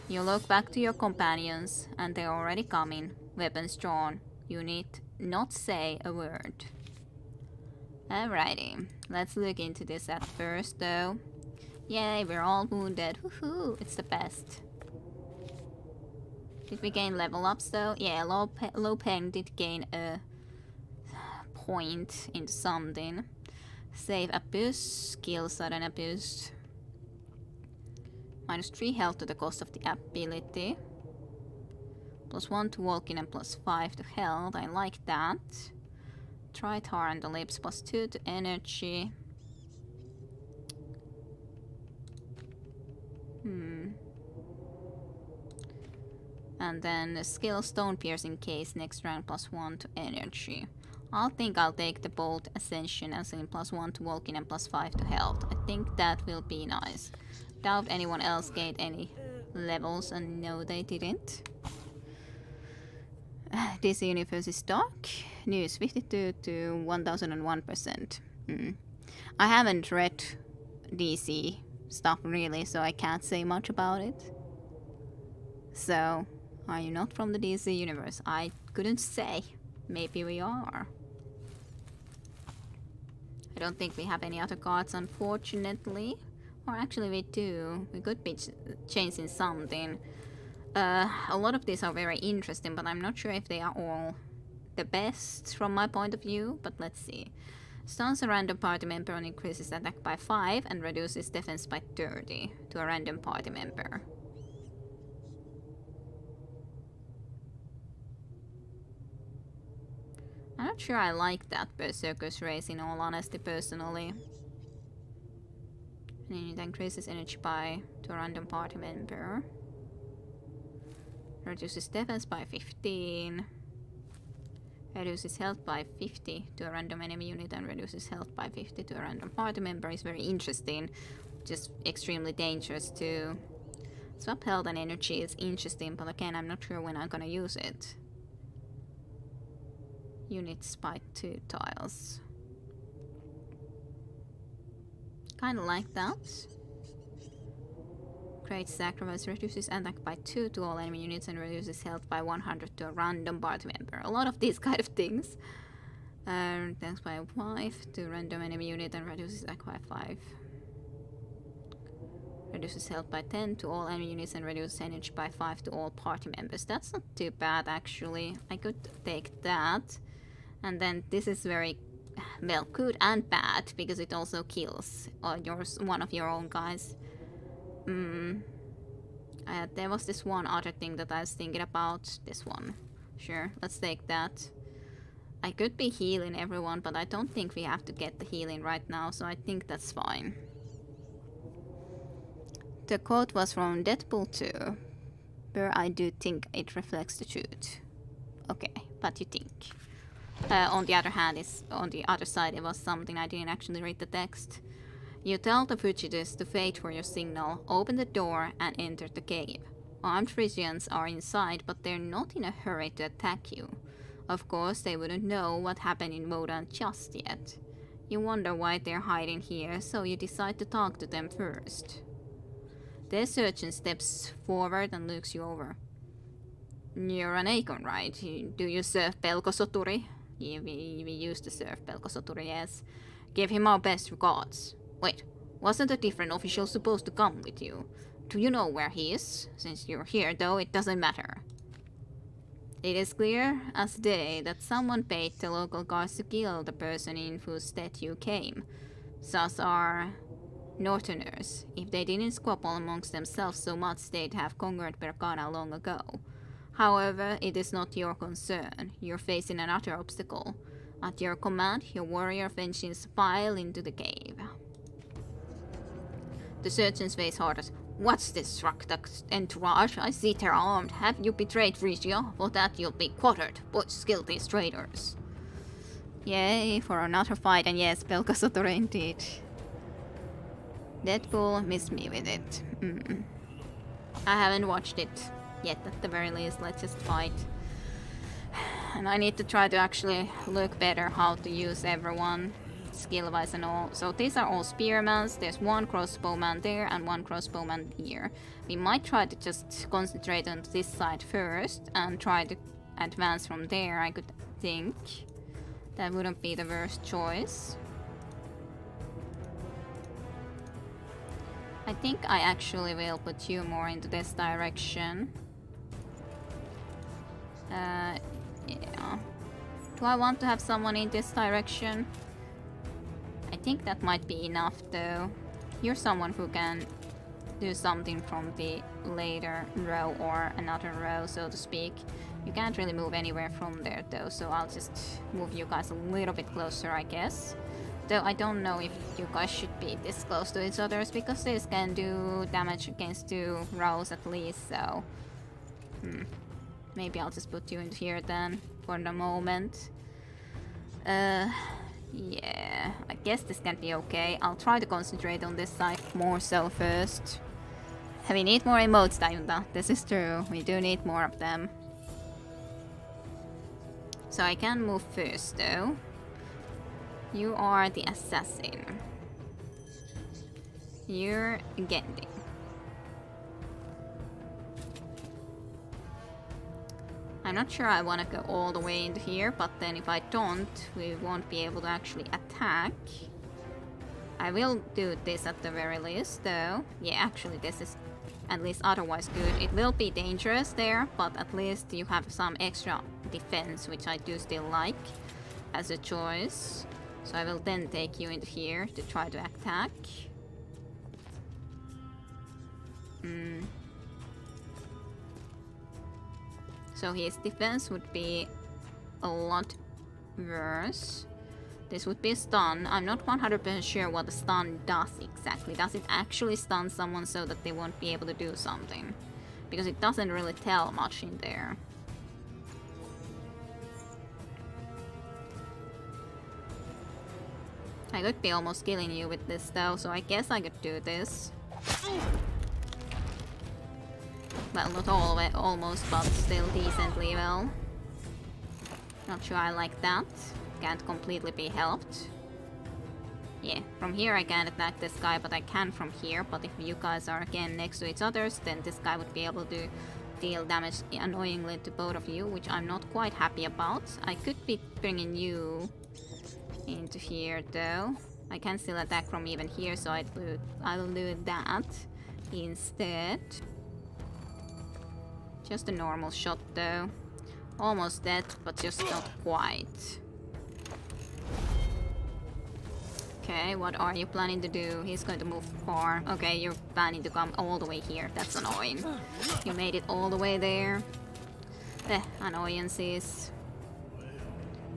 You look back to your companions, and they're already coming, weapons drawn. You need not say a word. Alrighty, let's look into this at first though. Yay, we're all wounded. Woohoo, it's the best. Did we gain level ups though? Yeah, Lo Pheng did gain a point into something. Save a boost, skill sudden a boost. Minus 3 health to the cost of the ability. +1 to walking and +5 to health. I like that. Try tar on the lips. +2 to energy. And then the skill stone piercing case next round +1 to energy. I think I'll take the bolt ascension as in +1 to walking and +5 to health. I think that will be nice. Doubt anyone else gained any levels, and no they didn't. DC Universe is dark. News 52 to 1001%. I haven't read DC stuff really, so I can't say much about it. So, are you not from the DC Universe? I couldn't say. Maybe we are. I don't think we have any other cards, unfortunately. Or actually we do. We could be changing something. A lot of these are very interesting, but I'm not sure if they are all the best from my point of view, but let's see. Stuns a random party member and increases attack by 5 and reduces defense by 30 to a random party member. I'm not sure I like that Berserker's Race in all honesty personally. And it increases energy by to a random party member. Reduces defense by 15. Reduces health by 50 to a random enemy unit and reduces health by 50 to a random party member is very interesting. Just extremely dangerous too. Swap health and energy is interesting, but again I'm not sure when I'm gonna use it. Units by 2 tiles. Kinda like that. Great Sacrifice reduces attack by 2 to all enemy units and reduces health by 100 to a random party member. A lot of these kind of things. Attacks by 5 to random enemy unit and reduces attack by 5. Reduces health by 10 to all enemy units and reduces energy by 5 to all party members. That's not too bad actually. I could take that. And then this is very, well, good and bad because it also kills one of your own guys. There was this one other thing that I was thinking about. This one. Sure, let's take that. I could be healing everyone, but I don't think we have to get the healing right now, so I think that's fine. The quote was from Deadpool 2, where I do think it reflects the truth. Okay, but you think. On the other hand, on the other side, it was something I didn't actually read the text. You tell the fugitives to wait for your signal, open the door, and enter the cave. Armed Frisians are inside, but they're not in a hurry to attack you. Of course, they wouldn't know what happened in Wodan just yet. You wonder why they're hiding here, so you decide to talk to them first. The surgeon steps forward and looks you over. You're an Akon, right? Do you serve Pelkosoturi? Yeah, we used to serve Pelkosoturi, yes. Give him our best regards. Wait, wasn't a different official supposed to come with you? Do you know where he is? Since you're here, though, it doesn't matter. It is clear as day that someone paid the local guards to kill the person in whose stead you came. Sus are Northerners. If they didn't squabble amongst themselves so much, they'd have conquered Berkana long ago. However, it is not your concern. You're facing another obstacle. At your command, your warrior vengeance file into the cave. The surgeon's face hardens. What's this Raktak entourage? I see they're armed. Have you betrayed Frisia? For that you'll be quartered. Butch killed these traitors. Yay, for another fight, and yes, Pelkasotore indeed. Deadpool missed me with it. I haven't watched it yet at the very least. Let's just fight. And I need to try to actually look better how to use everyone, skill-wise and all. So these are all spearmans. There's one crossbowman there and one crossbowman here. We might try to just concentrate on this side first and try to advance from there, I could think. That wouldn't be the worst choice. I think I actually will put you more into this direction. Yeah. Do I want to have someone in this direction? I think that might be enough though. You're someone who can do something from the later row or another row, so to speak. You can't really move anywhere from there though, so I'll just move you guys a little bit closer, I guess. Though I don't know if you guys should be this close to each other, because this can do damage against 2 rows at least, so... Maybe I'll just put you in here then, for the moment. Yeah, I guess this can be okay. I'll try to concentrate on this side more so first. We need more emotes, Tajunta. This is true, we do need more of them. So I can move first though. You are the assassin. You're Gendy. I'm not sure I want to go all the way into here, but then if I don't, we won't be able to actually attack. I will do this at the very least, though. Yeah, actually, this is at least otherwise good. It will be dangerous there, but at least you have some extra defense, which I do still like as a choice. So I will then take you into here to try to attack. So his defense would be a lot worse. This would be a stun. I'm not 100% sure what the stun does exactly. Does it actually stun someone so that they won't be able to do something? Because it doesn't really tell much in there. I could be almost killing you with this though, so I guess I could do this. Well, not all of it, almost, but still decently well. Not sure I like that. Can't completely be helped. Yeah, from here I can't attack this guy, but I can from here. But if you guys are again next to each other, then this guy would be able to deal damage annoyingly to both of you, which I'm not quite happy about. I could be bringing you into here though. I can still attack from even here, so I will do that instead. Just a normal shot though. Almost dead, but just not quite. Okay, what are you planning to do? He's going to move far. Okay, you're planning to come all the way here. That's annoying. You made it all the way there. Annoyances.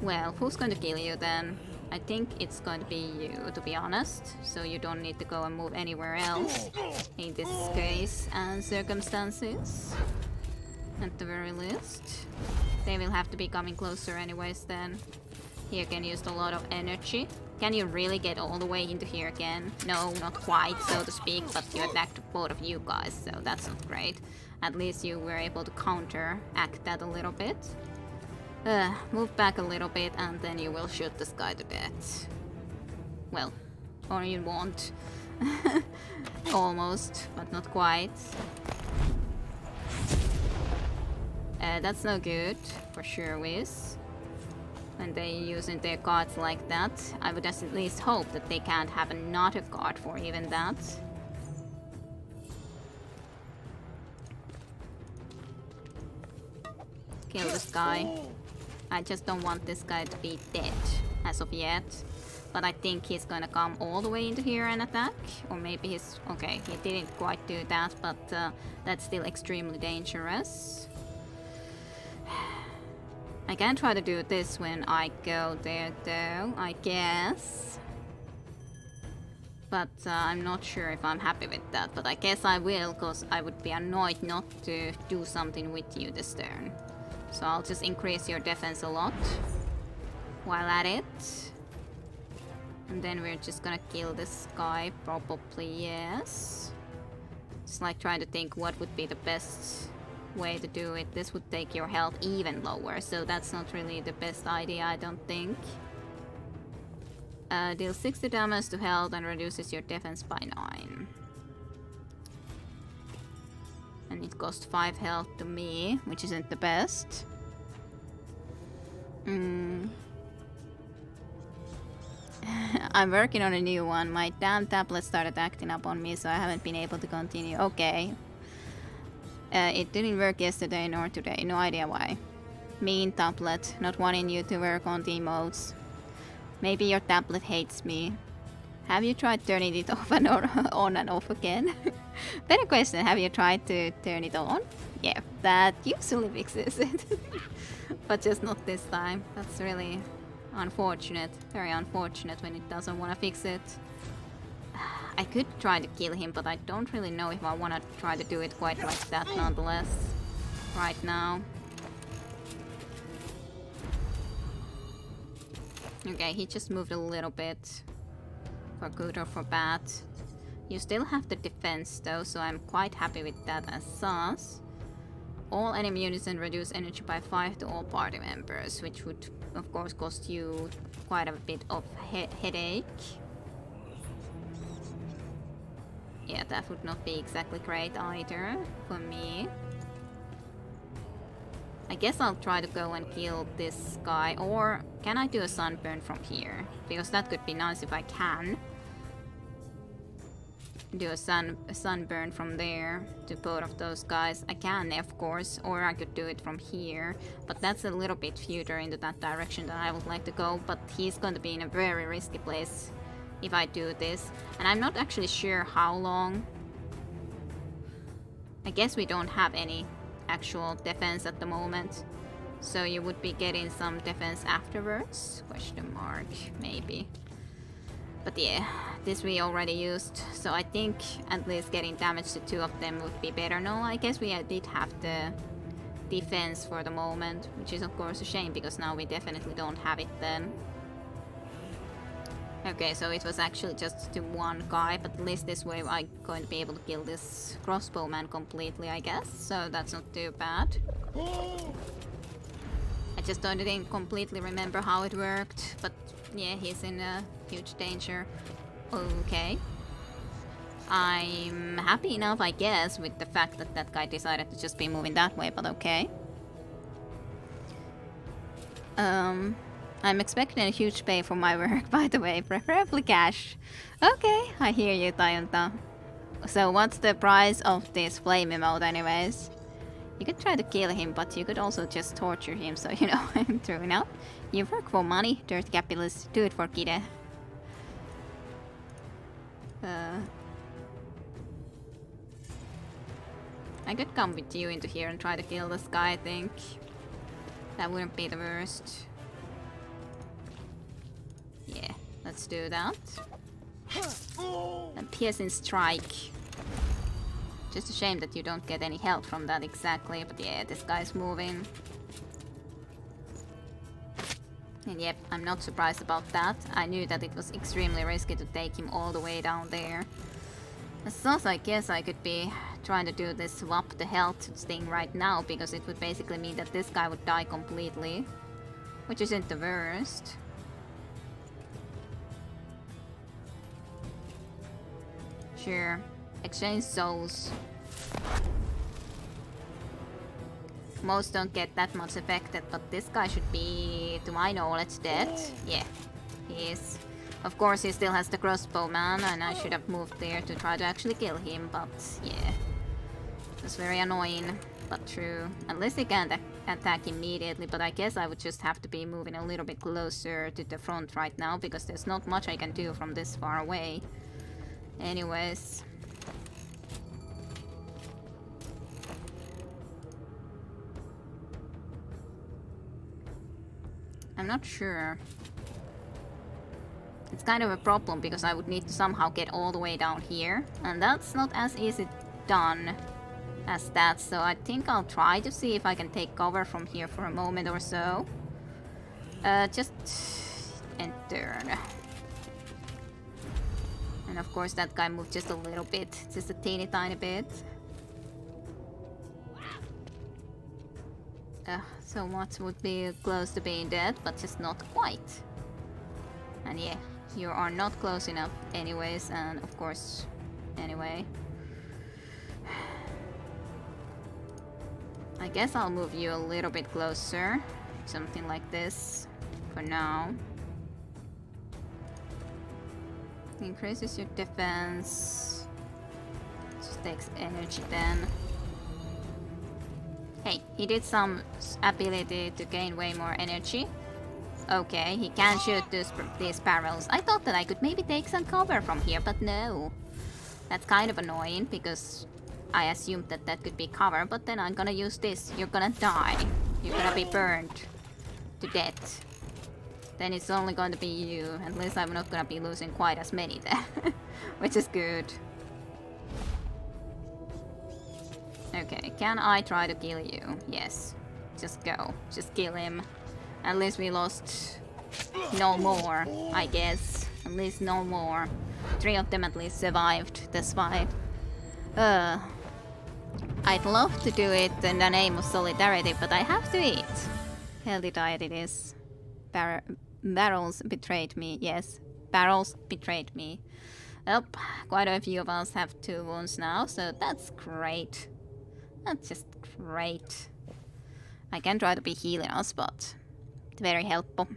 Well, who's going to kill you then? I think it's going to be you, to be honest. So you don't need to go and move anywhere else in this case and circumstances. At the very least. They will have to be coming closer anyways then. Here can use a lot of energy. Can you really get all the way into here again? No, not quite, so to speak, but you attacked both of you guys, so that's not great. At least you were able to counteract that a little bit. Move back a little bit and then you will shoot this guy to death. Well, or you won't. Almost, but not quite. That's no good, for sure is. When they using their cards like that, I would at least hope that they can't have another card for even that. Kill this guy. I just don't want this guy to be dead as of yet. But I think he's gonna come all the way into here and attack. Or maybe he's... okay, he didn't quite do that, but that's still extremely dangerous. I can try to do this when I go there though, I guess. But I'm not sure if I'm happy with that. But I guess I will, because I would be annoyed not to do something with you this turn. So I'll just increase your defense a lot while at it. And then we're just gonna kill this guy, probably, yes. Just like trying to think what would be the best way to do it. This would take your health even lower, so that's not really the best idea, I don't think. Deals 60 damage to health and reduces your defense by 9. And it costs 5 health to me, which isn't the best. I'm working on a new one. My damn tablet started acting up on me, so I haven't been able to continue. Okay. It didn't work yesterday nor today. No idea why. Mean tablet, not wanting you to work on the emotes. Maybe your tablet hates me. Have you tried turning it off and on and off again? Better question, have you tried to turn it on? Yeah, that usually fixes it. But just not this time. That's really unfortunate. Very unfortunate when it doesn't want to fix it. I could try to kill him, but I don't really know if I want to try to do it quite like that nonetheless. Right now. Okay, he just moved a little bit. For good or for bad. You still have the defense though, so I'm quite happy with that as such. All enemy units and reduce energy by 5 to all party members, which would of course cost you quite a bit of headache. Yeah, that would not be exactly great either for me. I guess I'll try to go and kill this guy, or can I do a sunburn from here? Because that could be nice if I can. do a sunburn from there to both of those guys. I can, of course, or I could do it from here, but that's a little bit further into that direction that I would like to go, but he's going to be in a very risky place if I do this, and I'm not actually sure how long. I guess we don't have any actual defense at the moment, so you would be getting some defense afterwards? Question mark, maybe. But yeah, this we already used, so I think at least getting damage to 2 of them would be better. No, I guess we did have the defense for the moment, which is of course a shame because now we definitely don't have it then. Okay, so it was actually just to 1 guy, but at least this way I'm going to be able to kill this crossbowman completely, I guess, so that's not too bad. I just didn't completely remember how it worked, but yeah, he's in a huge danger. Okay. I'm happy enough, I guess, with the fact that that guy decided to just be moving that way, but okay. I'm expecting a huge pay for my work, by the way, preferably cash. Okay, I hear you, Tayunta. So what's the price of this flame emote anyways? You could try to kill him, but you could also just torture him, so you know, I'm true enough. You work for money, dirt capitalist, do it for Kide. I could come with you into here and try to kill this guy, I think. That wouldn't be the worst. Yeah, let's do that. And piercing strike. Just a shame that you don't get any help from that exactly, but yeah, this guy's moving. And yep, I'm not surprised about that. I knew that it was extremely risky to take him all the way down there. So I guess I could be trying to do this swap the health thing right now, because it would basically mean that this guy would die completely. Which isn't the worst. Sure. Exchange souls. Most don't get that much affected, but this guy should be, to my knowledge, dead. Yeah, he is. Of course, he still has the crossbowman, and I should have moved there to try to actually kill him, but yeah. It's very annoying, but true. Unless he can't attack immediately, but I guess I would just have to be moving a little bit closer to the front right now, because there's not much I can do from this far away. Anyways. I'm not sure. It's kind of a problem because I would need to somehow get all the way down here, and that's not as easy done as that, so I think I'll try to see if I can take cover from here for a moment or so. Just enter. And of course that guy moved just a little bit, just a teeny tiny bit. So much would be close to being dead, but just not quite. And yeah, you are not close enough anyways, and of course, anyway. I guess I'll move you a little bit closer. Something like this, for now. Increases your defense. Just takes energy then. Hey, he did some ability to gain way more energy. Okay, he can shoot these barrels. I thought that I could maybe take some cover from here, but no. That's kind of annoying, because I assumed that that could be cover, but then I'm gonna use this. You're gonna die. You're gonna be burned to death. Then it's only going to be you. At least I'm not gonna be losing quite as many there. Which is good. Okay, can I try to kill you? Yes. Just go. Just kill him. At least we lost no more, I guess. At least no more. 3 of them at least survived this fight. I'd love to do it in the name of solidarity, but I have to eat. Healthy diet it is. Barrels betrayed me, yes. Barrels betrayed me. Yep, quite a few of us have 2 wounds now, so that's great. That's just great. I can try to be healing us, but it's very helpful.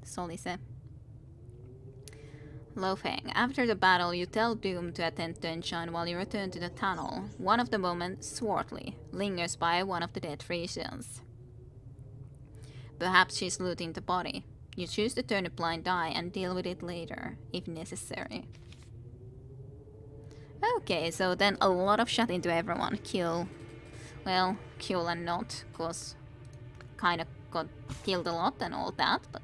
Solise. Lo Pheng, after the battle, you tell Doom to attend to Enchine while you return to the tunnel. One of the moments, Swartly, lingers by one of the dead Frisians. Perhaps she's looting the body. You choose to turn a blind eye and deal with it later, if necessary. Okay, so then a lot of shot into everyone. Kill. Well, kill and not, cause kinda got killed a lot and all that, but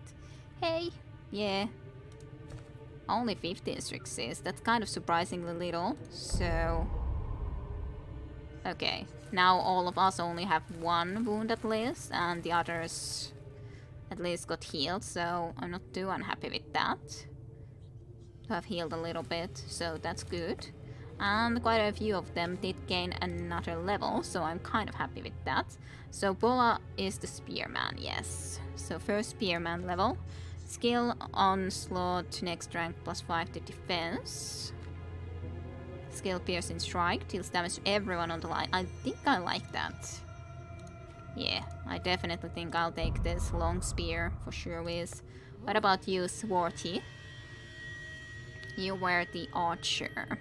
hey, yeah. Only 15 success, that's kind of surprisingly little, so... Okay, now all of us only have one wound at least, and the others at least got healed, so I'm not too unhappy with that. To have healed a little bit, so that's good. And quite a few of them did gain another level, so I'm kind of happy with that. So Bola is the Spearman, yes. So first Spearman level. Skill Onslaught, next rank +5 to defense. Skill Piercing Strike, deals damage to everyone on the line. I think I like that. Yeah, I definitely think I'll take this long spear for sure with. What about you, Swarty? You were the archer.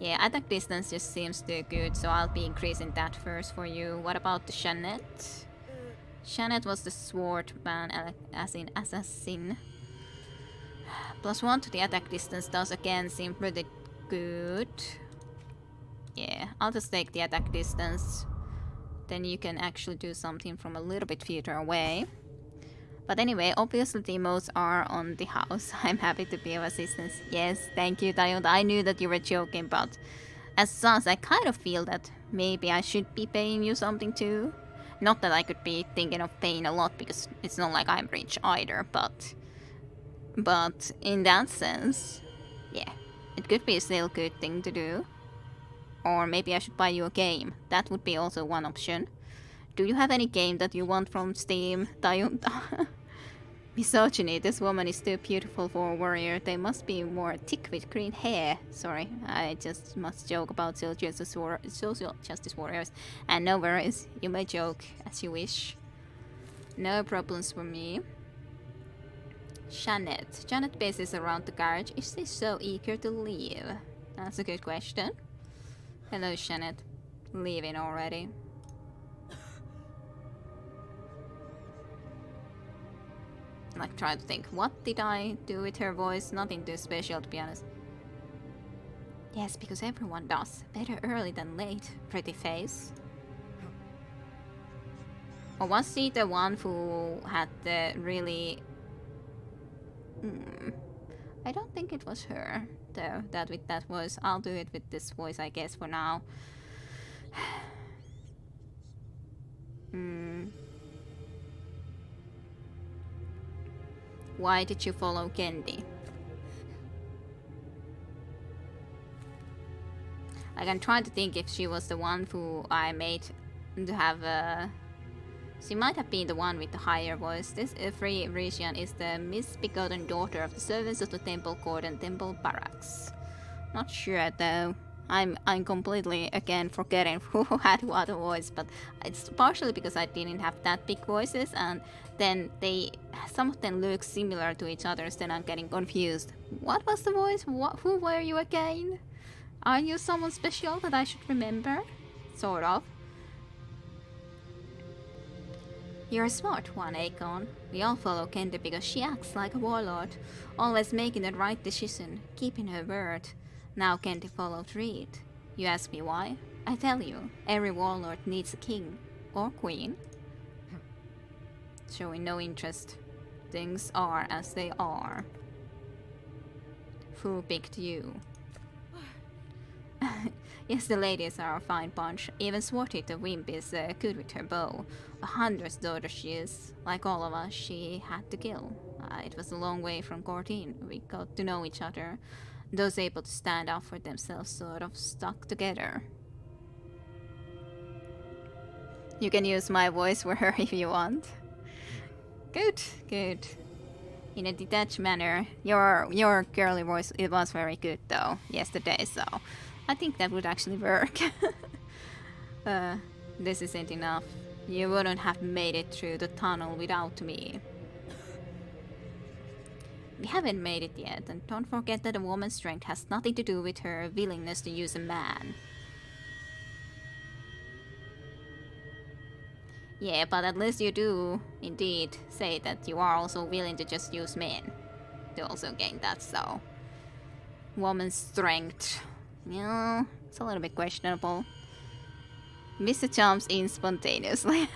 Yeah, attack distance just seems too good, so I'll be increasing that first for you. What about the Shanette? Shanette was the swordman, as in assassin. +1 to the attack distance does again seem pretty good. Yeah, I'll just take the attack distance. Then you can actually do something from a little bit further away. But anyway, obviously the emotes are on the house. I'm happy to be of assistance. Yes, thank you, Diode. I knew that you were joking, but as such, I kind of feel that maybe I should be paying you something too. Not that I could be thinking of paying a lot, because it's not like I'm rich either, but in that sense, yeah, it could be still a good thing to do. Or maybe I should buy you a game. That would be also one option. Do you have any game that you want from Steam, Dayunta? Misogyny, this woman is too beautiful for a warrior. They must be more thick with green hair. Sorry, I just must joke about social justice warriors. And no worries, you may joke as you wish. No problems for me. Shanette. Janet paces around the garage. Is she so eager to leave? That's a good question. Hello, Shanette. Leaving already. Like, try to think, what did I do with her voice? Nothing too special, to be honest. Yes, because everyone does. Better early than late, pretty face. Or was she the one who had the really... I don't think it was her, though, that with that voice. I'll do it with this voice, I guess, for now. Why did you follow Kendi? Like, I'm trying to think if she was the one who I made to have a... She might have been the one with the higher voice. This Free Resian is the misbegotten daughter of the servants of the temple court and temple barracks. Not sure though. I'm completely again forgetting who had what voice, but it's partially because I didn't have that big voices, and then some of them look similar to each other, so then I'm getting confused. What was the voice? Who were you again? Are you someone special that I should remember? Sort of. You're a smart one, Akon. We all follow Kendi because she acts like a warlord, always making the right decision, keeping her word. Now Kendi followed Reed. You ask me why? I tell you, every warlord needs a king. Or queen. Showing no interest. Things are as they are. Who picked you? Yes, the ladies are a fine bunch. Even Swarty the Wimp is good with her bow. A hunter's daughter she is. Like all of us, she had to kill. It was a long way from Cortine. We got to know each other. Those able to stand up for themselves sort of stuck together. You can use my voice for her if you want. Good, good. In a detached manner. Your girly voice, it was very good though, yesterday, so I think that would actually work. This isn't enough. You wouldn't have made it through the tunnel without me. We haven't made it yet, and don't forget that a woman's strength has nothing to do with her willingness to use a man. Yeah, but at least you do indeed say that you are also willing to just use men to also gain that, so. Woman's strength. Yeah, it's a little bit questionable. Mr. jumps in spontaneously.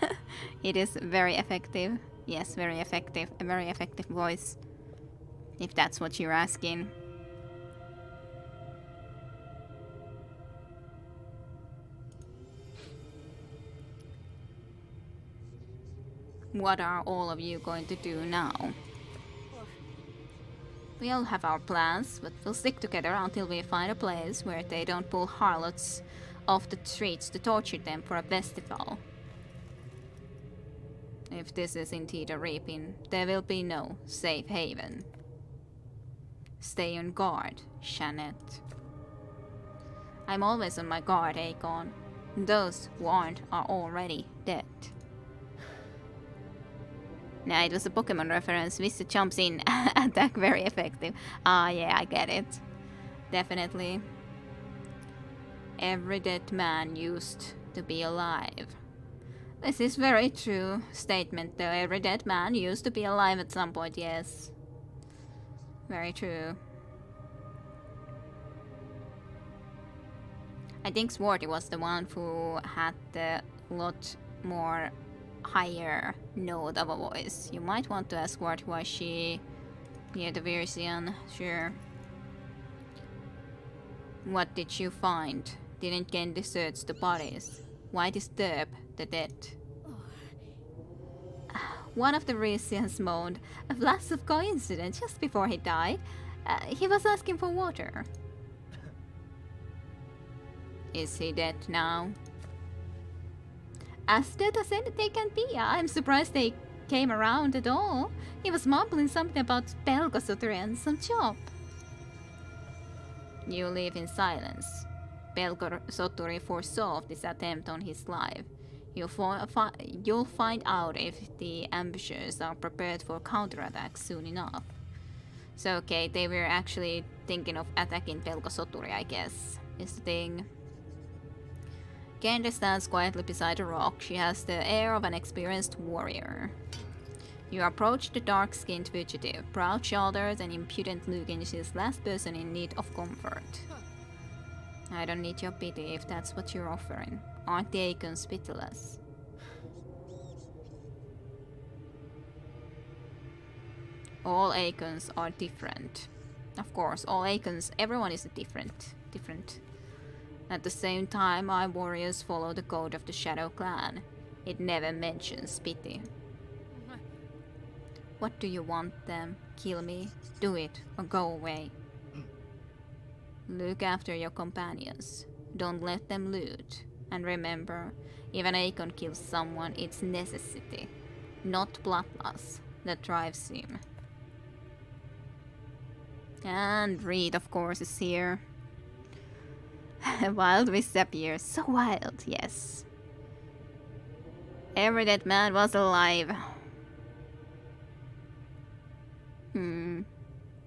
It is very effective. Yes, very effective. A very effective voice. If that's what you're asking. What are all of you going to do now? We all have our plans, but we'll stick together until we find a place where they don't pull harlots off the streets to torture them for a festival. If this is indeed a reaping, there will be no safe haven. Stay on guard, Shanette. I'm always on my guard, Akon. Those who aren't are already dead. Nah, it was a Pokemon reference. Vista jumps in. Attack very effective. Ah, yeah, I get it. Definitely. Every dead man used to be alive. This is very true statement though. Every dead man used to be alive at some point, yes. Very true. I think Swarty was the one who had the lot more higher note of a voice. You might want to ask what was she near the Virsian, sure. What did you find? Didn't Gendy search the bodies? Why disturb the dead? One of the Virsians moaned, a blast of coincidence just before he died. He was asking for water. Is he dead now? As dead as they can be. I'm surprised they came around at all. He was mumbling something about Pelkosoturi and some chop. You live in silence. Pelkosoturi foresaw this attempt on his life. You'll find out if the ambushers are prepared for counterattack soon enough. So okay, they were actually thinking of attacking Pelkosoturi, I guess, is the thing. Gendy stands quietly beside a rock. She has the air of an experienced warrior. You approach the dark-skinned fugitive, proud shoulders and impudent looking. She's last person in need of comfort. I don't need your pity if that's what you're offering. Aren't the Akons pitiless? All Akons are different. Of course, all Akons, everyone is different. At the same time, our warriors follow the code of the Shadow Clan. It never mentions pity. What do you want them? Kill me? Do it, or go away. Look after your companions. Don't let them loot. And remember, if an Akon kills someone, it's necessity, not bloodlust, that drives him. And Reed, of course, is here. Wild Wisp appears. So wild, yes. Every dead man was alive.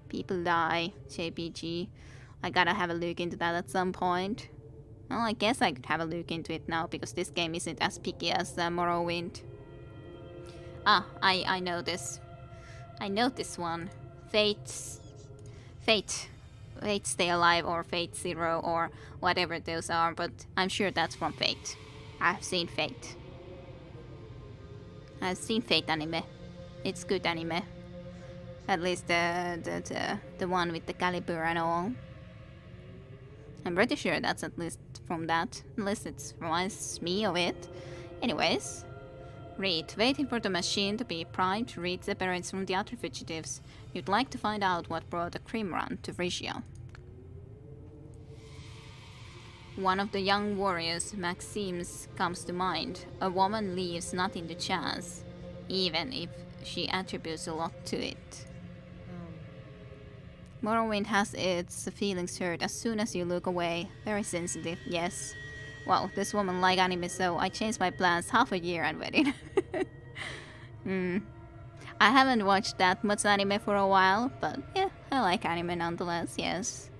People die. JPG. I gotta have a look into that at some point. Well, I guess I could have a look into it now because this game isn't as picky as Morrowind. Ah, I know this. I know this one. Fate Stay Alive or Fate Zero or whatever those are, but I'm sure that's from Fate. I've seen Fate. I've seen Fate anime. It's good anime. At least the one with the caliber and all. I'm pretty sure that's at least from that, unless it reminds me of it. Anyways, Reed, waiting for the machine to be primed, Reed separates from the other fugitives. You'd like to find out what brought the Crimran to Frisia. One of the young warriors, Maxime's, comes to mind. A woman leaves nothing to chance, even if she attributes a lot to it. Morrowind has its feelings hurt as soon as you look away. Very sensitive, yes. Well, this woman liked anime, so I changed my plans half a year and waited. I haven't watched that much anime for a while, but yeah, I like anime nonetheless, yes.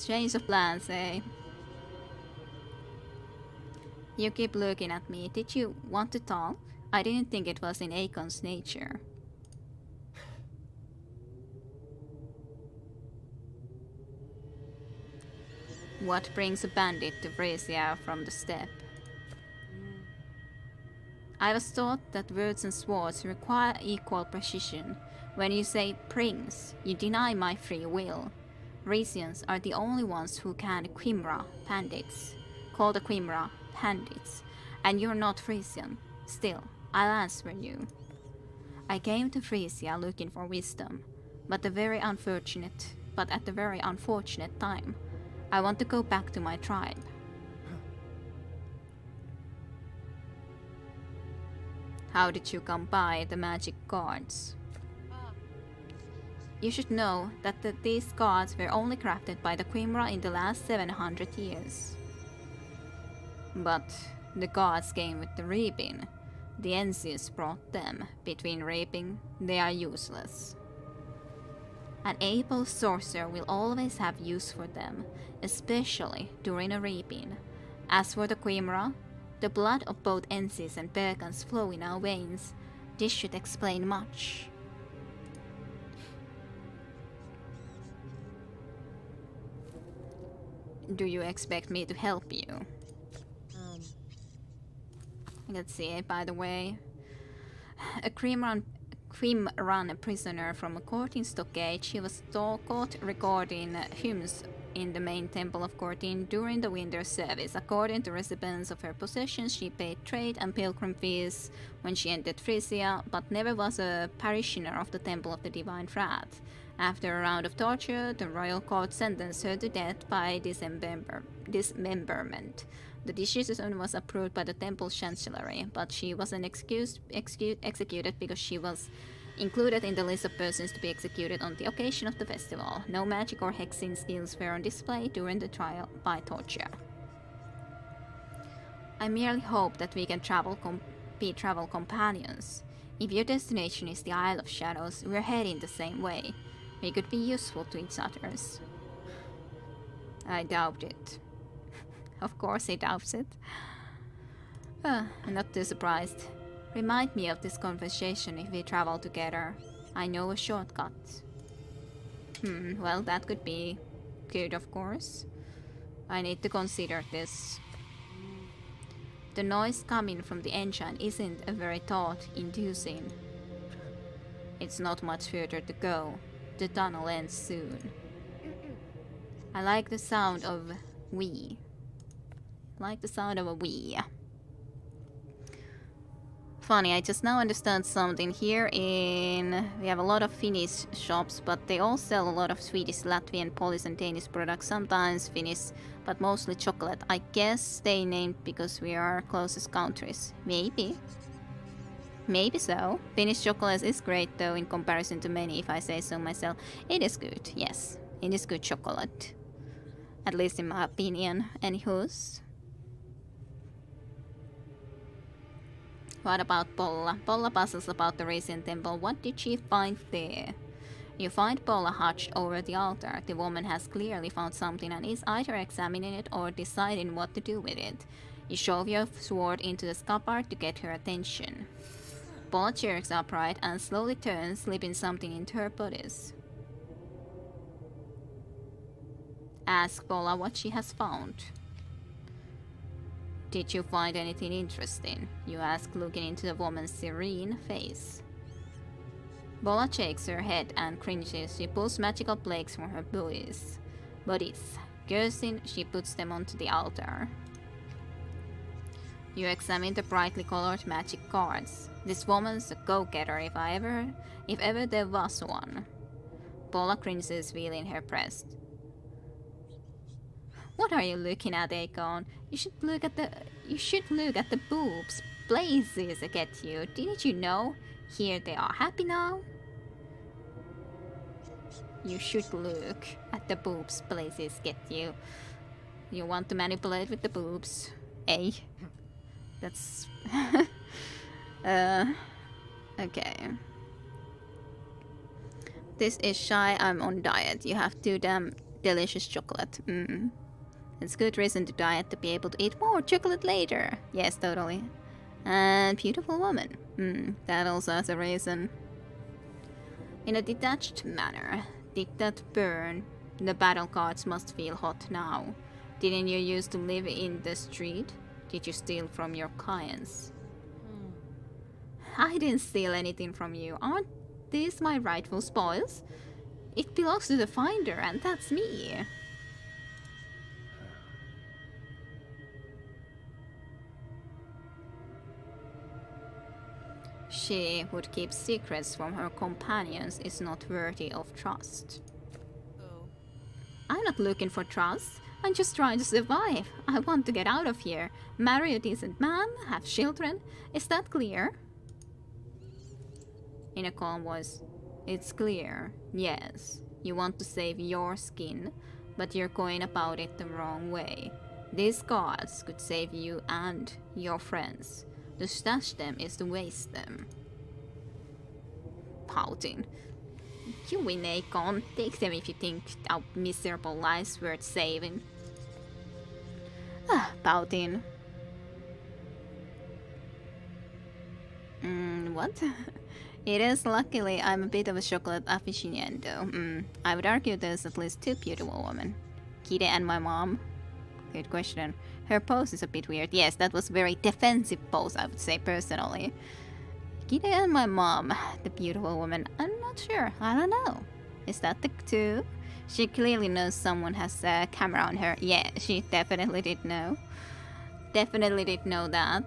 Change of plans, eh? You keep looking at me. Did you want to talk? I didn't think it was in Akon's nature. What brings a bandit to Brescia from the steppe? I was taught that words and swords require equal precision. When you say brings, you deny my free will. Resians are the only ones who can Quimra bandits. Call the Quimra bandits. And you're not Frisian. Still, I'll answer you. I came to Frisia looking for wisdom, but at the very unfortunate time. I want to go back to my tribe. How did you come by the magic cards? You should know that these cards were only crafted by the Quimra in the last 700 years. But the gods came with the reaping. The Ensius brought them. Between reaping, they are useless. An able sorcerer will always have use for them, especially during a reaping. As for the Quimra, the blood of both Ensis and Berkans flow in our veins. This should explain much. Do you expect me to help you? Let's see, by the way. A Quimran prisoner from a court in Stockade, she was caught recording hymns in the main temple of Cortin during the winter service. According to recipients of her possessions, she paid trade and pilgrim fees when she entered Frisia, but never was a parishioner of the Temple of the Divine Wrath. After a round of torture, the royal court sentenced her to death by dismemberment. The decision was approved by the temple chancellery, but she wasn't executed because she was included in the list of persons to be executed on the occasion of the festival. No magic or hexing skills were on display during the trial by torture. I merely hope that we can be travel companions. If your destination is the Isle of Shadows, we're heading the same way. We could be useful to each other. I doubt it. Of course he doubts it. I'm not too surprised. Remind me of this conversation if we travel together. I know a shortcut. Well, that could be good, of course. I need to consider this. The noise coming from the engine isn't a very thought-inducing. It's not much further to go. The tunnel ends soon. I like the sound of we. Like the sound of a we. Funny, I just now understand something. Here we have a lot of Finnish shops, but they all sell a lot of Swedish, Latvian, Polish and Danish products, sometimes Finnish, but mostly chocolate. I guess they named because we are closest countries. Maybe. Maybe so. Finnish chocolate is great though in comparison to many, if I say so myself. It is good, yes. It is good chocolate. At least in my opinion. Anywho's. What about Polla? Polla puzzles about the Rasian temple. What did she find there? You find Polla hutched over the altar. The woman has clearly found something and is either examining it or deciding what to do with it. You shove your sword into the scabbard to get her attention. Polla jerks upright and slowly turns, slipping something into her bodice. Ask Polla what she has found. Did you find anything interesting? You ask, looking into the woman's serene face. Polla shakes her head and cringes. She pulls magical plagues from her bodice. Cursing, she puts them onto the altar. You examine the brightly colored magic cards. This woman's a go-getter if ever there was one. Polla cringes, feeling her breast. What are you looking at, Akon? You should look at the boobs. Blazes get you. Didn't you know? Here they are. Happy now? You should look at the boobs. Blazes get you. You want to manipulate with the boobs, eh? That's Uh, okay. This is shy, I'm on diet. You have too damn delicious chocolate. It's good reason to diet to be able to eat more chocolate later. Yes, totally. And beautiful woman. That also has a reason. In a detached manner. Did that burn? The battle cards must feel hot now. Didn't you used to live in the street? Did you steal from your clients? I didn't steal anything from you. Aren't these my rightful spoils? It belongs to the finder, and that's me. She would keep secrets from her companions is not worthy of trust. I'm not looking for trust. I'm just trying to survive. I want to get out of here. Marry a decent man, have children. Is that clear? In a calm voice. It's clear. Yes. You want to save your skin, but you're going about it the wrong way. These cards could save you and your friends. To stash them is to waste them. Pouting. You win, Akon. Take them if you think our miserable lives worth saving. Pouting. What? It is. Luckily, I'm a bit of a chocolate aficionado. I would argue there's at least two beautiful women. Kide and my mom. Good question. Her pose is a bit weird. Yes, that was very defensive pose, I would say, personally. Kide and my mom, the beautiful woman. I'm not sure. I don't know. Is that the two? She clearly knows someone has a camera on her. Yeah, she definitely did know. Definitely did know that.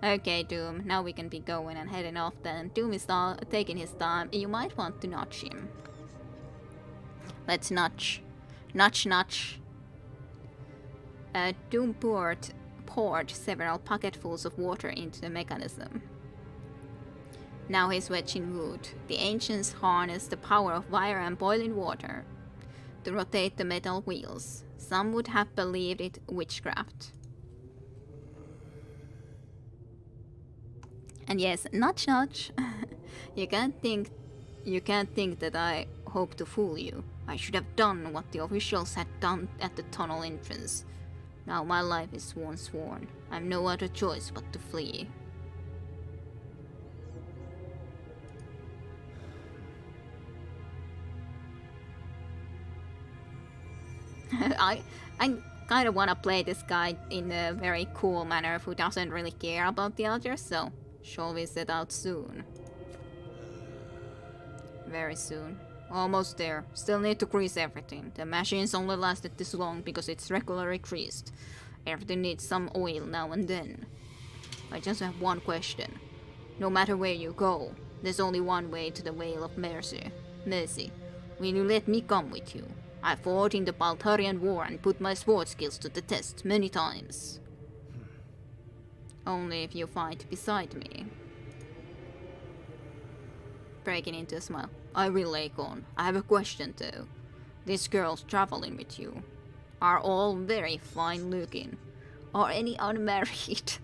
Okay, Doom. Now we can be going and heading off then. Doom is taking his time. You might want to nudge him. Let's nudge. Nudge, nudge. Doom poured several pocketfuls of water into the mechanism. Now he's wedging wood. The ancients harnessed the power of fire and boiling water to rotate the metal wheels. Some would have believed it witchcraft. And yes, nudge nudge. You can't think that I hope to fool you. I should have done what the officials had done at the tunnel entrance. Now my life is sworn. I've no other choice but to flee. I kind of want to play this guy in a very cool manner who doesn't really care about the others, so shall we set out soon? Very soon. Almost there. Still need to grease everything. The machines only lasted this long because it's regularly greased. Everything needs some oil now and then. I just have one question. No matter where you go, there's only one way to the Vale of Mercy. Will you let me come with you? I fought in the Baltarian War and put my sword skills to the test many times. Only if you fight beside me. Breaking into a smile. I will, Akon. I have a question though. These girls traveling with you are all very fine looking. Are any unmarried?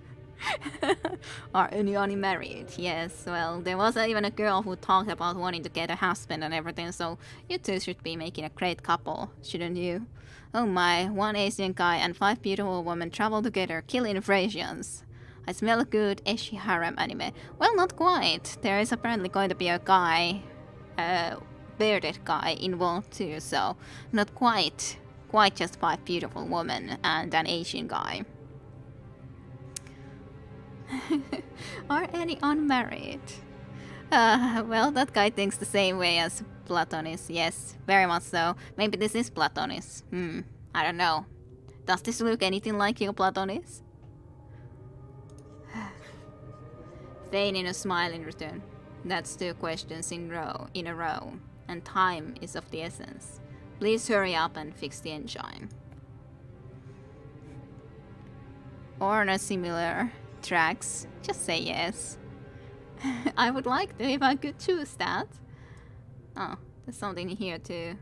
Are any unmarried? Yes, well, there was even a girl who talked about wanting to get a husband and everything, so you two should be making a great couple, shouldn't you? Oh my, one Asian guy and 5 beautiful women travel together, killing Frasians. I smell a good ecchi harem anime. Well, not quite. There is apparently going to be a guy, a bearded guy involved too, so not quite just 5 beautiful women and an Asian guy. Are any unmarried? Well, that guy thinks the same way as Platonis. Yes, very much so. Maybe this is Platonis. I don't know. Does this look anything like you, Platonis? Feigning a smile in return. That's 2 questions in a row, and time is of the essence. Please hurry up and fix the engine. Or no similar tracks. Just say yes. I would like to if I could choose that. Oh, there's something here too.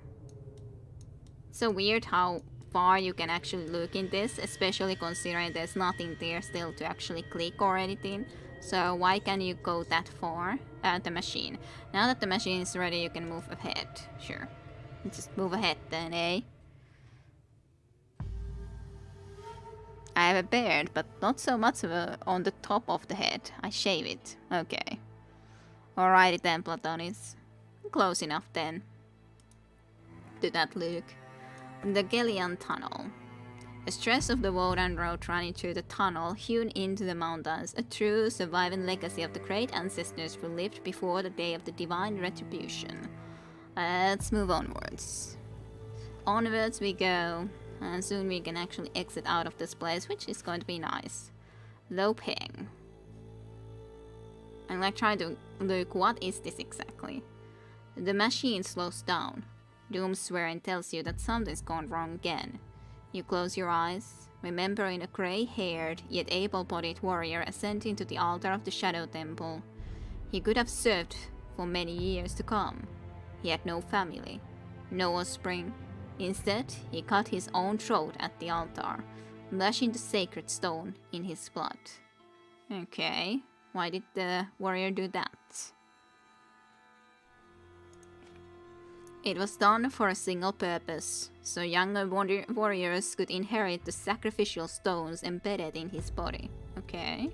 It's so weird how far you can actually look in this, especially considering there's nothing there still to actually click or anything. So why can you go that far at the machine? Now that the machine is ready, you can move ahead. Sure. Just move ahead then, eh? I have a beard, but not so much of on the top of the head. I shave it. Okay. Alrighty then, Platonis. Close enough then. To that look. The Gelian Tunnel. A stretch of the Wodan Road running through the tunnel, hewn into the mountains, a true surviving legacy of the great ancestors who lived before the day of the divine retribution. Let's move onwards. Onwards we go, and soon we can actually exit out of this place, which is going to be nice. Lo Pheng. I'm like trying to look, what is this exactly? The machine slows down. Doom swearing tells you that something's gone wrong again. You close your eyes, remembering a grey-haired yet able-bodied warrior ascending to the altar of the Shadow Temple. He could have served for many years to come. He had no family, no offspring. Instead, he cut his own throat at the altar, blushing the sacred stone in his blood. Okay, why did the warrior do that? It was done for a single purpose, so younger warriors could inherit the sacrificial stones embedded in his body. Okay.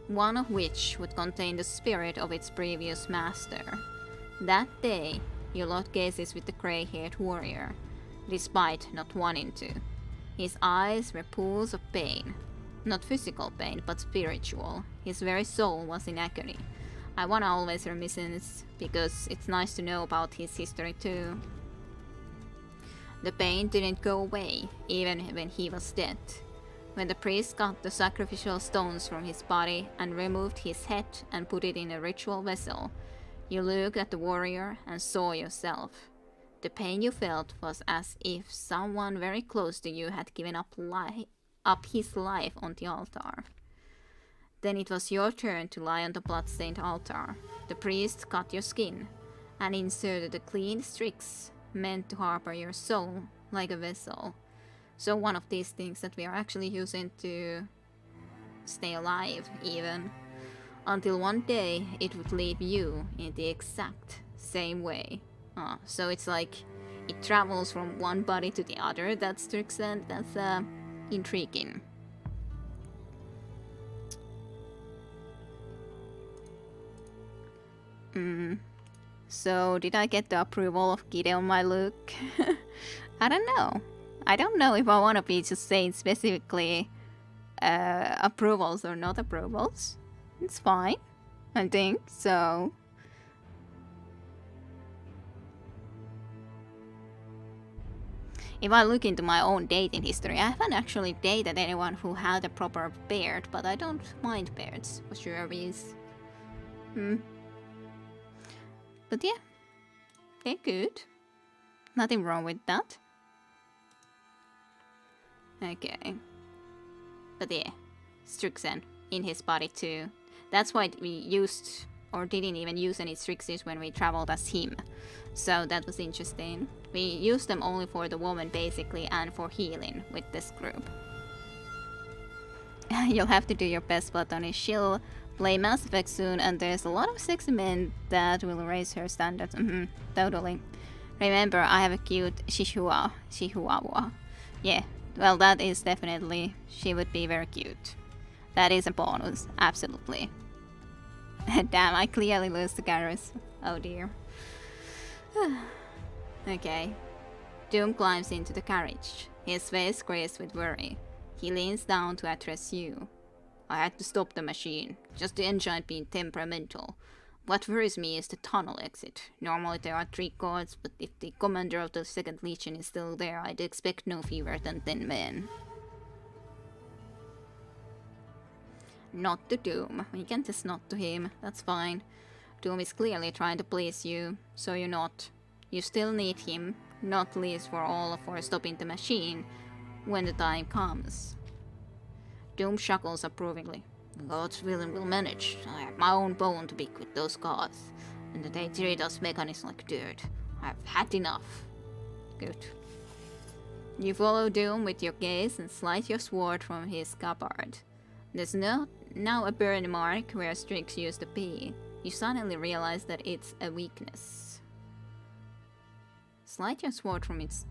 One of which would contain the spirit of its previous master. That day, you locked gazes with the grey-haired warrior, despite not wanting to. His eyes were pools of pain. Not physical pain, but spiritual. His very soul was in agony. I wanna always reminisce, because it's nice to know about his history too. The pain didn't go away, even when he was dead. When the priest cut the sacrificial stones from his body and removed his head and put it in a ritual vessel, you looked at the warrior and saw yourself. The pain you felt was as if someone very close to you had given up his life on the altar. Then it was your turn to lie on the blood-stained altar. The priest cut your skin and inserted a clean strix meant to harbor your soul like a vessel. So one of these things that we are actually using to stay alive even. Until one day it would leave you in the exact same way. So it's like it travels from one body to the other. That's Strixen. That's intriguing. So did I get the approval of Gide on my look? I don't know. I don't know if I want to be just saying specifically approvals or not approvals. It's fine, I think, so. If I look into my own dating history, I haven't actually dated anyone who had a proper beard, but I don't mind beards for sure. But yeah, they're good. Nothing wrong with that. Okay. But yeah, Strixen in his body too. That's why we used, or didn't even use any Strixes when we traveled as him. So that was interesting. We used them only for the woman basically and for healing with this group. You'll have to do your best, Platonic. She'll play Mass Effect soon, and there's a lot of sexy men that will raise her standards. Totally. Remember, I have a cute Chihuahua. Yeah, well, that is definitely, she would be very cute. That is a bonus, absolutely. Damn, I clearly lose the Garrus. Oh dear. Okay. Doom climbs into the carriage, his face crazed with worry. He leans down to address you. I had to stop the machine, just the engine being temperamental. What worries me is the tunnel exit. Normally there are 3 guards, but if the commander of the 2nd Legion is still there, I'd expect no fewer than 10 men. Not to Doom. We can just nod to him, that's fine. Doom is clearly trying to please you, so you're not. You still need him, not least for stopping the machine when the time comes. Doom chuckles approvingly. God's willing will manage. I have my own bone to pick with those gods, and they treat us mechanics like dirt. I've had enough. Good. You follow Doom with your gaze and slide your sword from his scabbard. There's now a burn mark where streaks used to be. You suddenly realize that it's a weakness. Slide your sword from its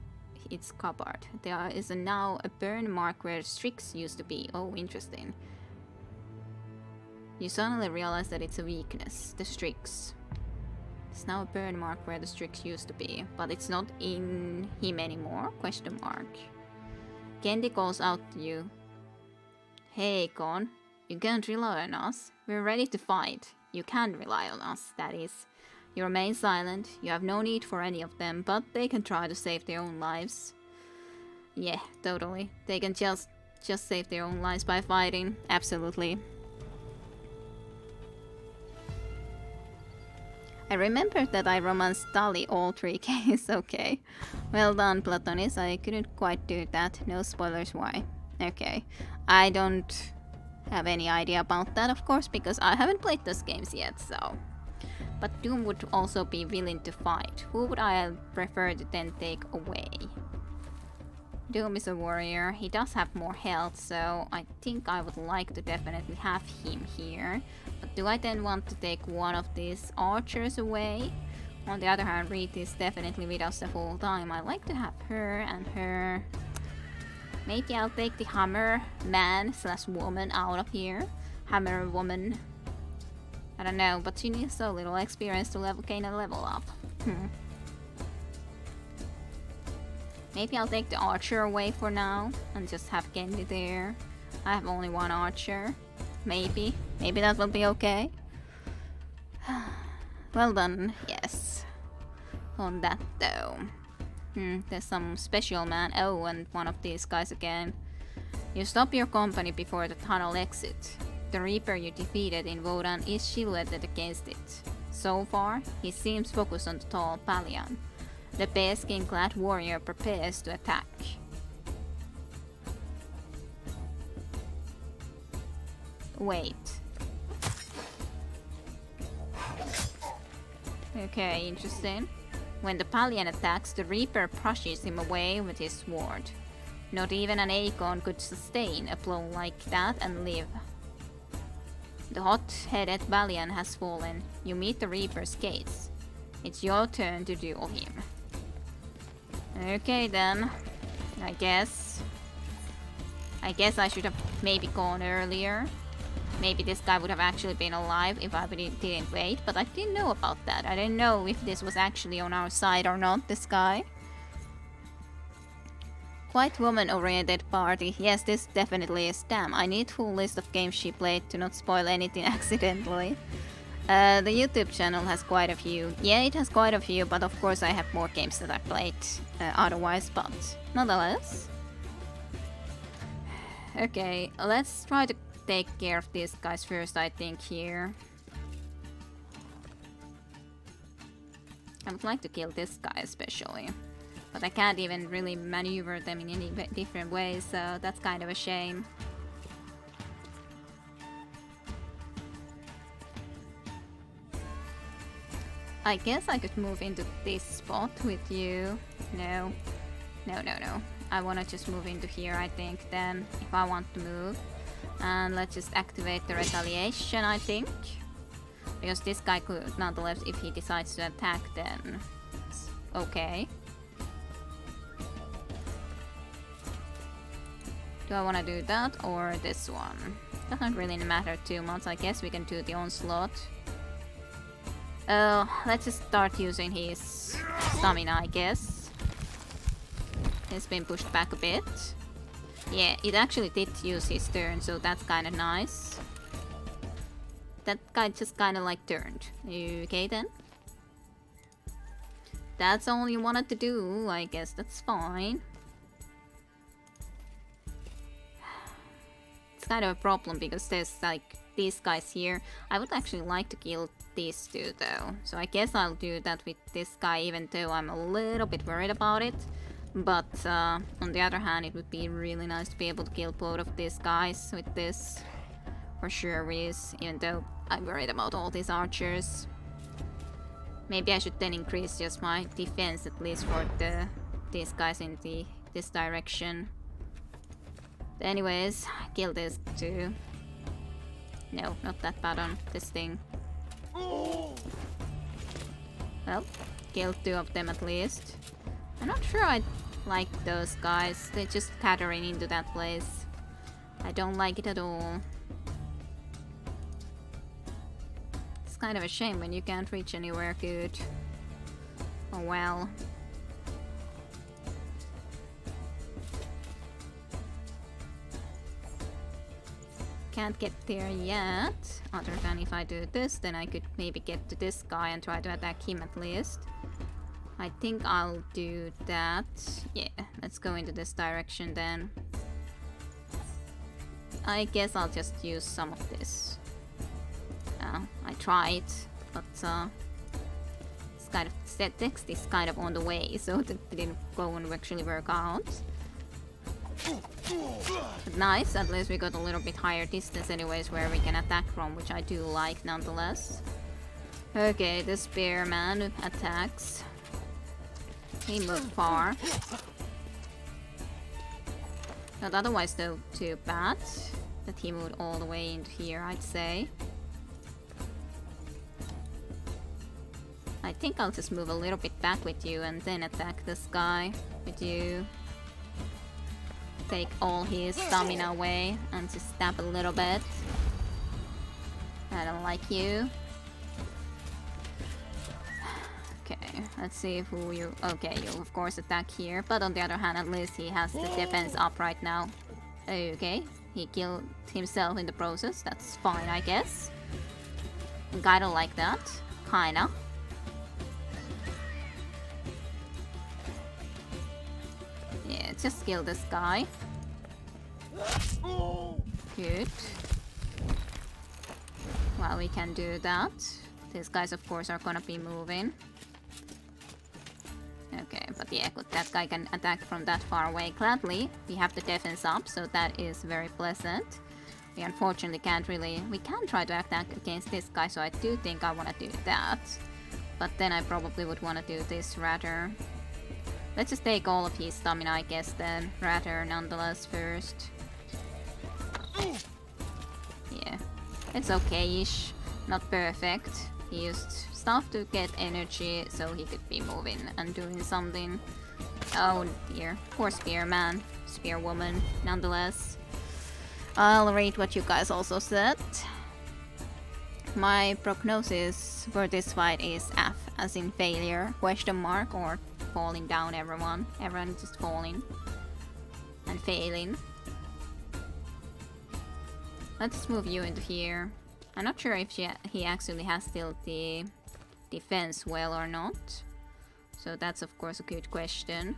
cupboard. There is now a burn mark where streaks used to be. Oh, interesting. You suddenly realize that it's a weakness. The streaks. It's now a burn mark where the streaks used to be, but it's not in him anymore? Question mark. Kendi calls out to you. Hey, Kon. You can't rely on us. We're ready to fight. You can rely on us, that is. You remain silent. You have no need for any of them, but they can try to save their own lives. Yeah, totally. They can just save their own lives by fighting. Absolutely. I remembered that I romanced Tali all 3 Ks. Okay. Well done, Platonis. I couldn't quite do that. No spoilers why. Okay. I don't have any idea about that, of course, because I haven't played those games yet, so. But Doom would also be willing to fight. Who would I prefer to then take away? Doom is a warrior. He does have more health, so I think I would like to definitely have him here. But do I then want to take one of these archers away? On the other hand, Reed is definitely with us the whole time. I like to have her and her. Maybe I'll take the hammer man / woman out of here. Hammer woman. I don't know, but she needs so little experience to gain a level up. Maybe I'll take the archer away for now and just have Kendi there. I have only one archer. Maybe that will be okay. Well done, yes. On that though. There's some special man. Oh, and one of these guys again. You stop your company before the tunnel exit. The Reaper you defeated in Wodan is silhouetted against it. So far, he seems focused on the tall Palian. The bearskin-clad warrior prepares to attack. Wait. Okay, interesting. When the Palian attacks, the Reaper pushes him away with his sword. Not even an Aegon could sustain a blow like that and live. The hot-headed Valiant has fallen. You meet the Reaper's gates. It's your turn to duel him. Okay then. I guess I should have maybe gone earlier. Maybe this guy would have actually been alive if I didn't wait, but I didn't know about that. I didn't know if this was actually on our side or not, this guy. Quite woman-oriented party. Yes, this definitely is. Damn, I need full list of games she played to not spoil anything accidentally. The YouTube channel has quite a few. Yeah, it has quite a few, but of course I have more games that I played otherwise, but nonetheless. Okay, let's try to take care of these guys first, I think, here. I would like to kill this guy especially. But I can't even really maneuver them in any different ways, so that's kind of a shame. I guess I could move into this spot with you. No. I wanna just move into here, I think, then, if I want to move. And let's just activate the retaliation, I think. Because this guy could, nonetheless, if he decides to attack, then it's okay. Do I want to do that or this one? Doesn't really matter too much. I guess we can do the onslaught. Let's just start using his stamina, I guess. He's been pushed back a bit. Yeah, it actually did use his turn, so that's kind of nice. That guy just kind of like turned. Okay then. That's all you wanted to do. I guess that's fine. It's kind of a problem because there's like these guys here. I would actually like to kill these two though. So I guess I'll do that with this guy, even though I'm a little bit worried about it. But on the other hand, it would be really nice to be able to kill both of these guys with this. For sure is, even though I'm worried about all these archers. Maybe I should then increase just my defense at least for these guys in this direction. But anyways, kill this too. No, not that button. This thing. Well, killed 2 of them at least. I'm not sure I like those guys. They're just pattering into that place. I don't like it at all. It's kind of a shame when you can't reach anywhere good. Oh well. Can't get there yet. Other than if I do this, then I could maybe get to this guy and try to attack him at least. I think I'll do that. Yeah, let's go into this direction then. I guess I'll just use some of this. I tried, but it's kind of, the text is kind of on the way, so that didn't go and actually work out. But nice, at least we got a little bit higher distance anyways where we can attack from, which I do like nonetheless. Okay, the spearman attacks. He moved far. Not otherwise though too bad that he moved all the way into here, I'd say. I think I'll just move a little bit back with you and then attack this guy with you. Take all his stamina away and just stab a little bit. I don't like you. Okay, let's see who you... Okay, you'll of course attack here, but on the other hand, at least he has the defense up right now. Okay, he killed himself in the process. That's fine, I guess. Kinda like that. Kinda. Yeah, just kill this guy. Good. Well, we can do that. These guys, of course, are gonna be moving. Okay, but yeah, good. That guy can attack from that far away gladly. We have the defense up, so that is very pleasant. We unfortunately can't really... We can try to attack against this guy, so I do think I want to do that. But then I probably would want to do this rather. Let's just take all of his stamina, I guess, then. Rather, nonetheless, first. Yeah. It's okay-ish. Not perfect. He used stuff to get energy so he could be moving and doing something. Oh dear. Poor spearman. Spearwoman, nonetheless. I'll read what you guys also said. My prognosis for this fight is F, as in failure, question mark, or falling down everyone. Everyone just falling and failing. Let's move you into here. I'm not sure if he actually has still the defense well or not. So that's of course a good question.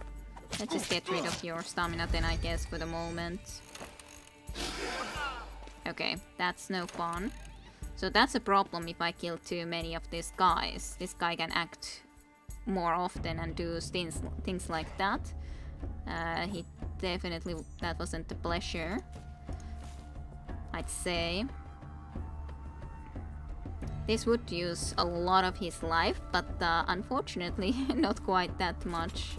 Let's just get rid of your stamina then, I guess, for the moment. Okay, that's no fun. So that's a problem if I kill too many of these guys. This guy can act more often and do things like that. He definitely... That wasn't a pleasure, I'd say. This would use a lot of his life, but unfortunately not quite that much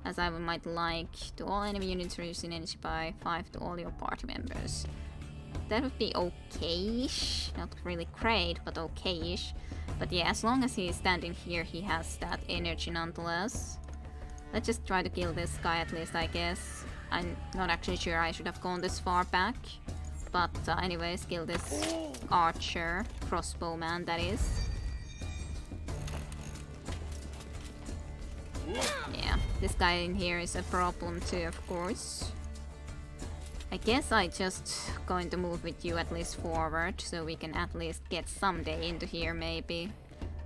as I might like. To all enemy units reducing energy by 5 to all your party members. That would be okay-ish. Not really great, but okay-ish. But yeah, as long as he's standing here, he has that energy nonetheless. Let's just try to kill this guy at least, I guess. I'm not actually sure I should have gone this far back. But anyways, kill this archer, crossbowman that is. Yeah, this guy in here is a problem too, of course. I guess I just going to move with you at least forward, so we can at least get someday into here maybe.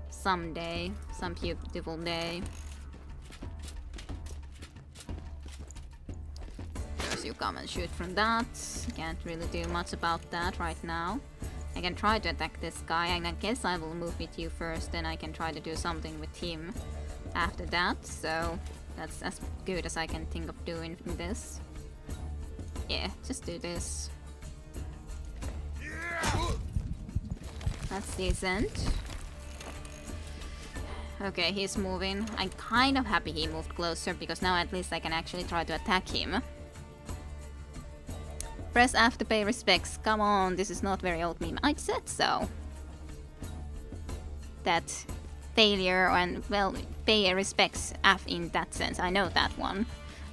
Someday, some beautiful day. You come and shoot from that. Can't really do much about that right now. I can try to attack this guy, and I guess I will move with you first, then I can try to do something with him after that. So that's as good as I can think of doing from this. Yeah, just do this. That's decent. Okay, he's moving. I'm kind of happy he moved closer, because now at least I can actually try to attack him. Press F to pay respects. Come on, this is not very old meme. I said so. That failure and, well, pay respects F in that sense. I know that one.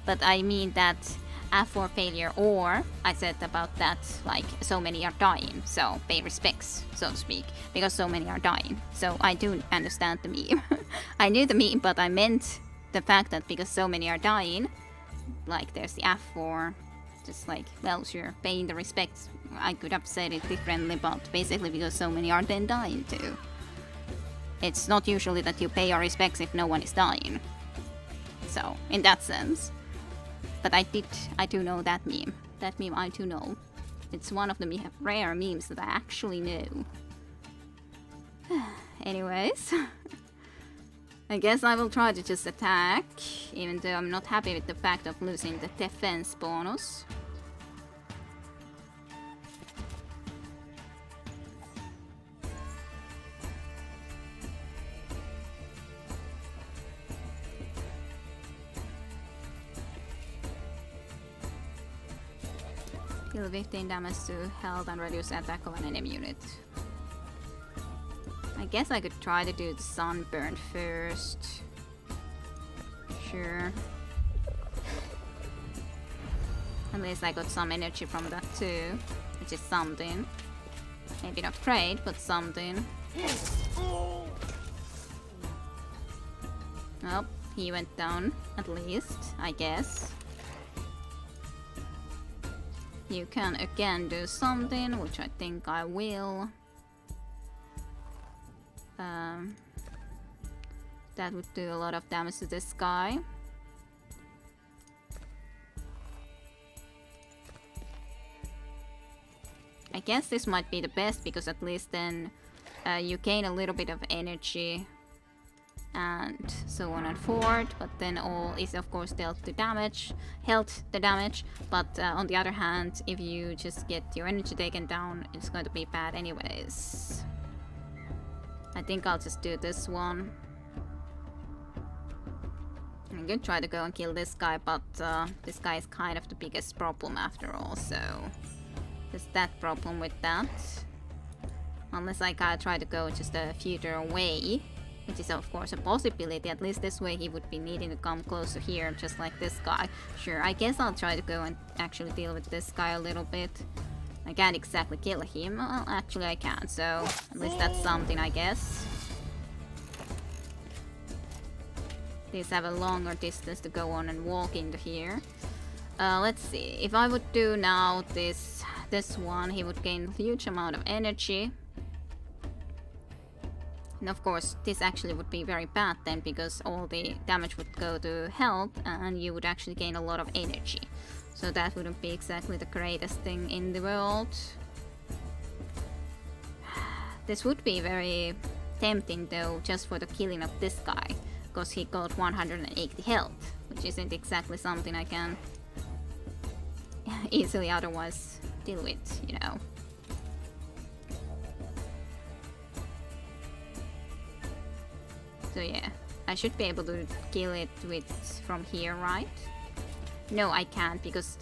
But I mean that F for failure, or I said about that, like, so many are dying. So pay respects, so to speak, because so many are dying. So I do understand the meme. I knew the meme, but I meant the fact that because so many are dying, like there's the F for just like, well, sure, paying the respects. I could have said it differently, but basically because so many are then dying too. It's not usually that you pay your respects if no one is dying. So, in that sense. But I do know that meme. That meme I do know. It's one of the rare memes that I actually knew. Anyways. I guess I will try to just attack, even though I'm not happy with the fact of losing the defense bonus. Deal 15 damage to health and reduce attack of an enemy unit. I guess I could try to do the sunburn first. Sure. At least I got some energy from that too, which is something. Maybe not great, but something. Well, he went down, at least, I guess. You can again do something, which I think I will. That would do a lot of damage to this guy. I guess this might be the best, because at least then you gain a little bit of energy and so on and forth, but then all is of course dealt to damage, health the damage, but on the other hand, if you just get your energy taken down, it's going to be bad anyways. I think I'll just do this one. I'm gonna try to go and kill this guy, but this guy is kind of the biggest problem after all, so there's that problem with that. Unless I gotta try to go just a further away, which is of course a possibility. At least this way he would be needing to come closer here, just like this guy. Sure, I guess I'll try to go and actually deal with this guy a little bit. I can't exactly kill him. Well, actually I can, so at least that's something, I guess. These have a longer distance to go on and walk into here. Let's see. If I would do now this one, he would gain a huge amount of energy. And of course, this actually would be very bad then, because all the damage would go to health and you would actually gain a lot of energy. So that wouldn't be exactly the greatest thing in the world. This would be very tempting though, just for the killing of this guy, because he got 180 health, which isn't exactly something I can easily otherwise deal with, you know. So yeah, I should be able to kill it with from here, right? No, I can't, because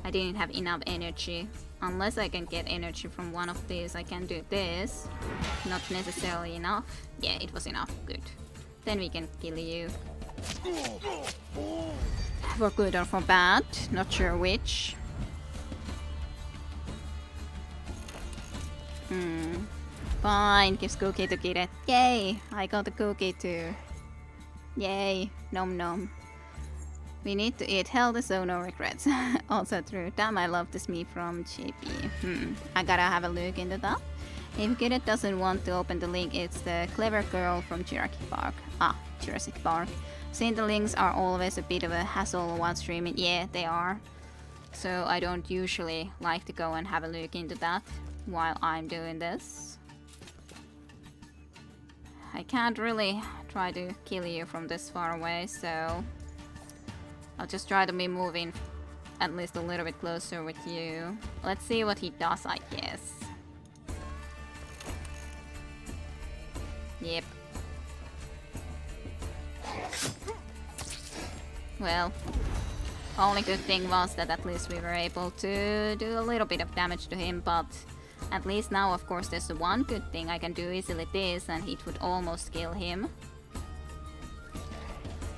I didn't have enough energy. Unless I can get energy from one of these, I can do this. Not necessarily enough. Yeah, it was enough. Good. Then we can kill you. For good or for bad, not sure which. Fine, gives cookie to get it. Yay! I got the cookie too. Yay! Nom nom. We need to eat healthy, so no regrets. Also true. Damn, I love this meme from JP. I gotta have a look into that. If Kiddet doesn't want to open the link, it's the clever girl from Jurassic Park. Ah, Jurassic Park. Seeing the links are always a bit of a hassle while streaming. Yeah, they are. So I don't usually like to go and have a look into that while I'm doing this. I can't really try to kill you from this far away, so I'll just try to be moving at least a little bit closer with you. Let's see what he does, I guess. Yep. Well, Only good thing was that at least we were able to do a little bit of damage to him, but at least now, of course, there's the one good thing I can do easily this, and it would almost kill him.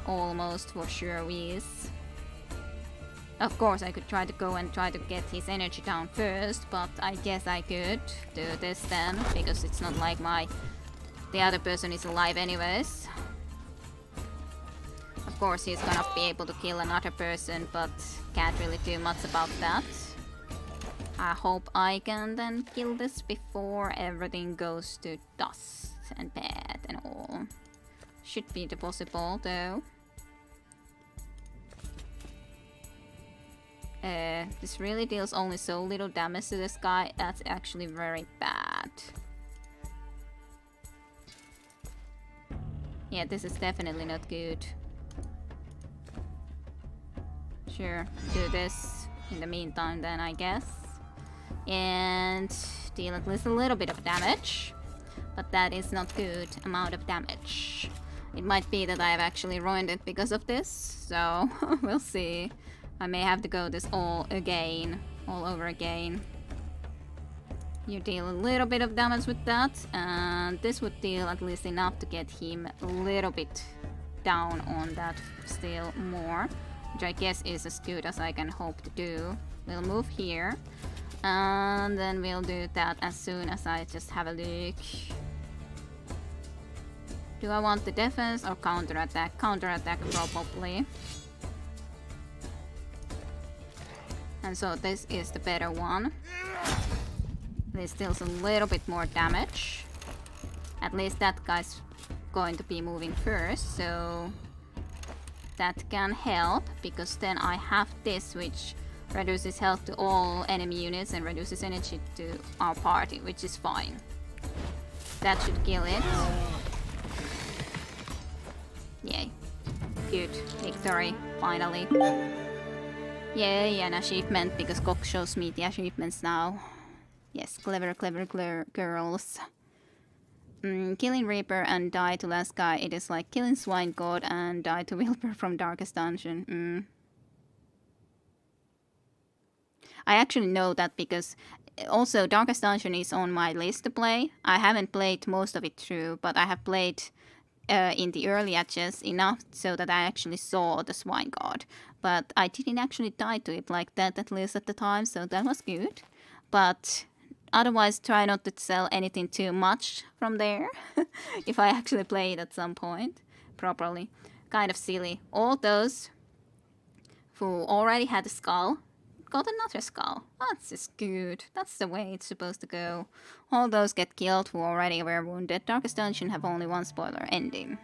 Almost for sure is. Of course, I could try to go and try to get his energy down first, but I guess I could do this then, because it's not like the other person is alive anyways. Of course, he's gonna be able to kill another person, but can't really do much about that. I hope I can then kill this before everything goes to dust and bad and all. Should be possible though. This really deals only so little damage to this guy. That's actually very bad. Yeah, this is definitely not good. Sure, do this in the meantime then, I guess. And deal at least a little bit of damage. But that is not good amount of damage. It might be that I have actually ruined it because of this, so we'll see. I may have to go this all over again. You deal a little bit of damage with that, and this would deal at least enough to get him a little bit down on that still more, which I guess is as good as I can hope to do. We'll move here, and then we'll do that as soon as I just have a look. Do I want the defense or counterattack? Counterattack probably. And so this is the better one. This deals a little bit more damage. At least that guy's going to be moving first, so that can help, because then I have this, which reduces health to all enemy units and reduces energy to our party, which is fine. That should kill it. Yay. Good. Victory, finally. Yay, an achievement, because Cock shows me the achievements now. Yes, clever girls. Killing Reaper and die to last guy, it is like killing Swine God and die to Wilbur from Darkest Dungeon. I actually know that because also Darkest Dungeon is on my list to play. I haven't played most of it through, but I have played in the early edges enough so that I actually saw the Swine God. But I didn't actually die to it like that, at least at the time, so that was good. But otherwise, try not to sell anything too much from there if I actually play it at some point properly. Kind of silly. All those who already had a skull got another skull. That's just good. That's the way it's supposed to go. All those get killed who already were wounded. Darkest Dungeon have only one spoiler ending.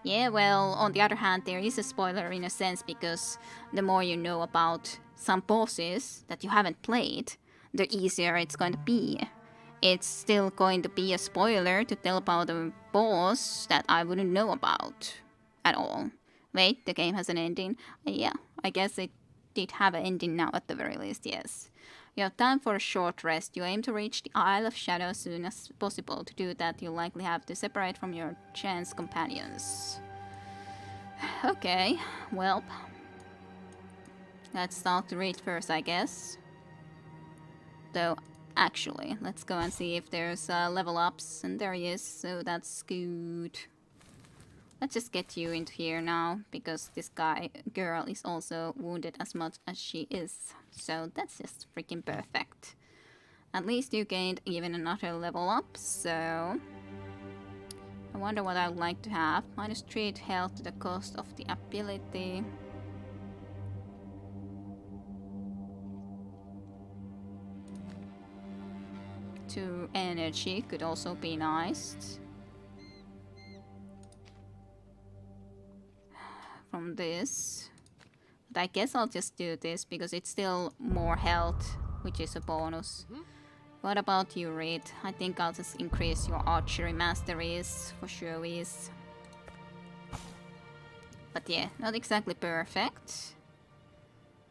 Yeah, well, on the other hand, there is a spoiler in a sense, because the more you know about some bosses that you haven't played, the easier it's going to be. It's still going to be a spoiler to tell about a boss that I wouldn't know about at all. Wait, the game has an ending? Yeah, I guess it did have an ending now at the very least, yes. You have time for a short rest. You aim to reach the Isle of Shadow as soon as possible. To do that, you'll likely have to separate from your chance companions. Okay, well, let's start to read first, I guess. Though, actually, let's go and see if there's level ups, and there he is, so that's good. Let's just get you into here now, because this girl is also wounded as much as she is. So that's just freaking perfect. At least you gained even another level up, so I wonder what I would like to have. -3 health to the cost of the ability. To energy could also be nice. From this. But I guess I'll just do this because it's still more health, which is a bonus. What about you, Reed? I think I'll just increase your archery masteries for sure is. But yeah, not exactly perfect.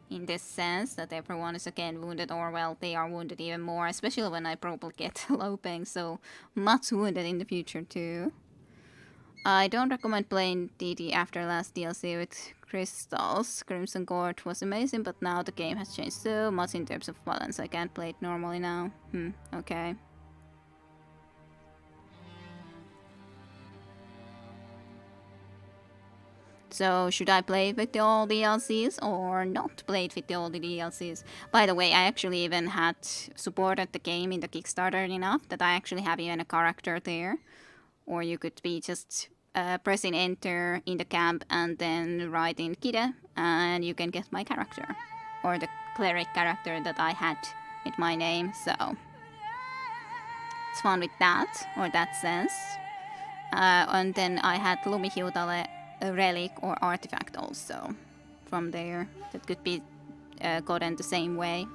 In this sense that everyone is again wounded, or well, they are wounded even more, especially when I probably get Lo Pheng so much wounded in the future too. I don't recommend playing DD after last DLC with crystals. Crimson Court was amazing, but now the game has changed so much in terms of balance. I can't play it normally now. Okay. So should I play it with all DLCs or not play it with all the DLCs? By the way, I actually even had supported the game in the Kickstarter enough that I actually have even a character there. Or you could be just pressing enter in the camp and then write in Kide and you can get my character. Or the cleric character that I had with my name, so it's fun with that, or that sense. And then I had Lumihiutale a relic or artifact also from there that could be gotten the same way.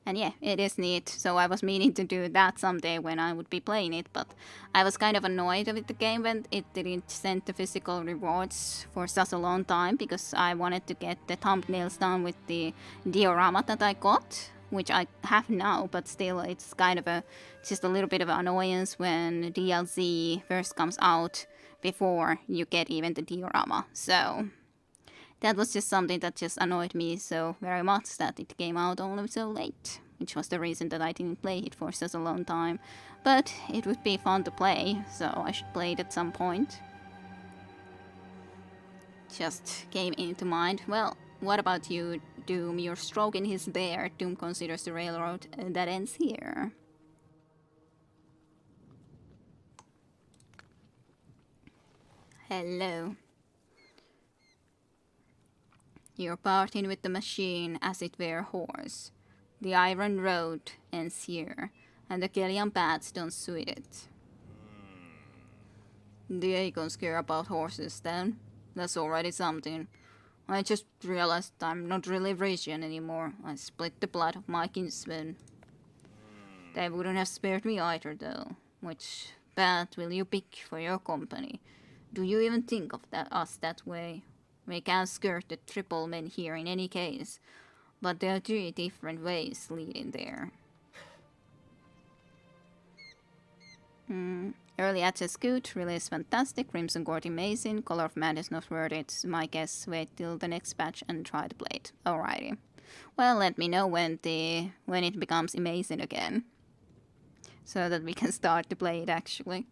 And yeah, it is neat. So I was meaning to do that someday when I would be playing it, but I was kind of annoyed with the game when it didn't send the physical rewards for such a long time because I wanted to get the thumbnails done with the diorama that I got, which I have now, but still it's kind of just a little bit of an annoyance when DLC first comes out before you get even the diorama. So that was just something that just annoyed me so very much that it came out only so late, which was the reason that I didn't play it for such a long time. But it would be fun to play, so I should play it at some point. Just came into mind. Well, what about you, Doom? You're stroking his bear. Doom considers the railroad that ends here. Hello. You're parting with the machine as it were a horse. The iron road ends here, and the Killian bats don't suit it. The Aegons care about horses then. That's already something. I just realized I'm not really Vrisian anymore. I split the blood of my kinsmen. They wouldn't have spared me either though. Which bat will you pick for your company? Do you even think of us that way? We can't skirt the triple men here in any case, but there are 3 different ways leading there. Early access good, release fantastic, Crimson Court amazing, Color of Madness not worth it. My guess, wait till the next patch and try to play it. Alrighty. Well, let me know when it becomes amazing again, so that we can start to play it actually.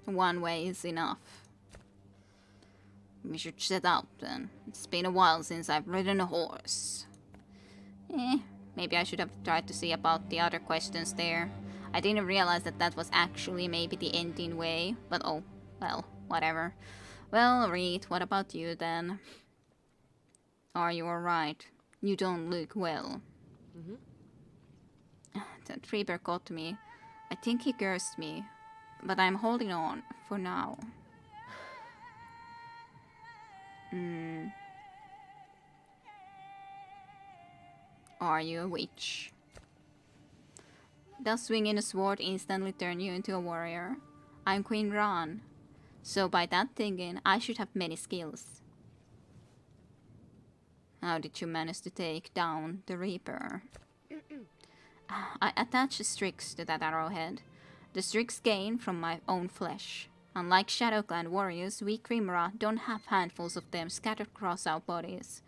One way is enough. We should set out then. It's been a while since I've ridden a horse. Maybe I should have tried to see about the other questions there. I didn't realize that that was actually maybe the ending way, but oh, well, whatever. Well, Reed, what about you then? Are you alright? You don't look well. That Reaper got me. I think he cursed me, but I'm holding on for now. Are you a witch? Does swinging a sword instantly turn you into a warrior? I'm Queen Ran, so by that thinking, I should have many skills. How did you manage to take down the Reaper? I attached Strix to that arrowhead. The Strix gain from my own flesh. Unlike Shadow Clan warriors, we Grimra don't have handfuls of them scattered across our bodies.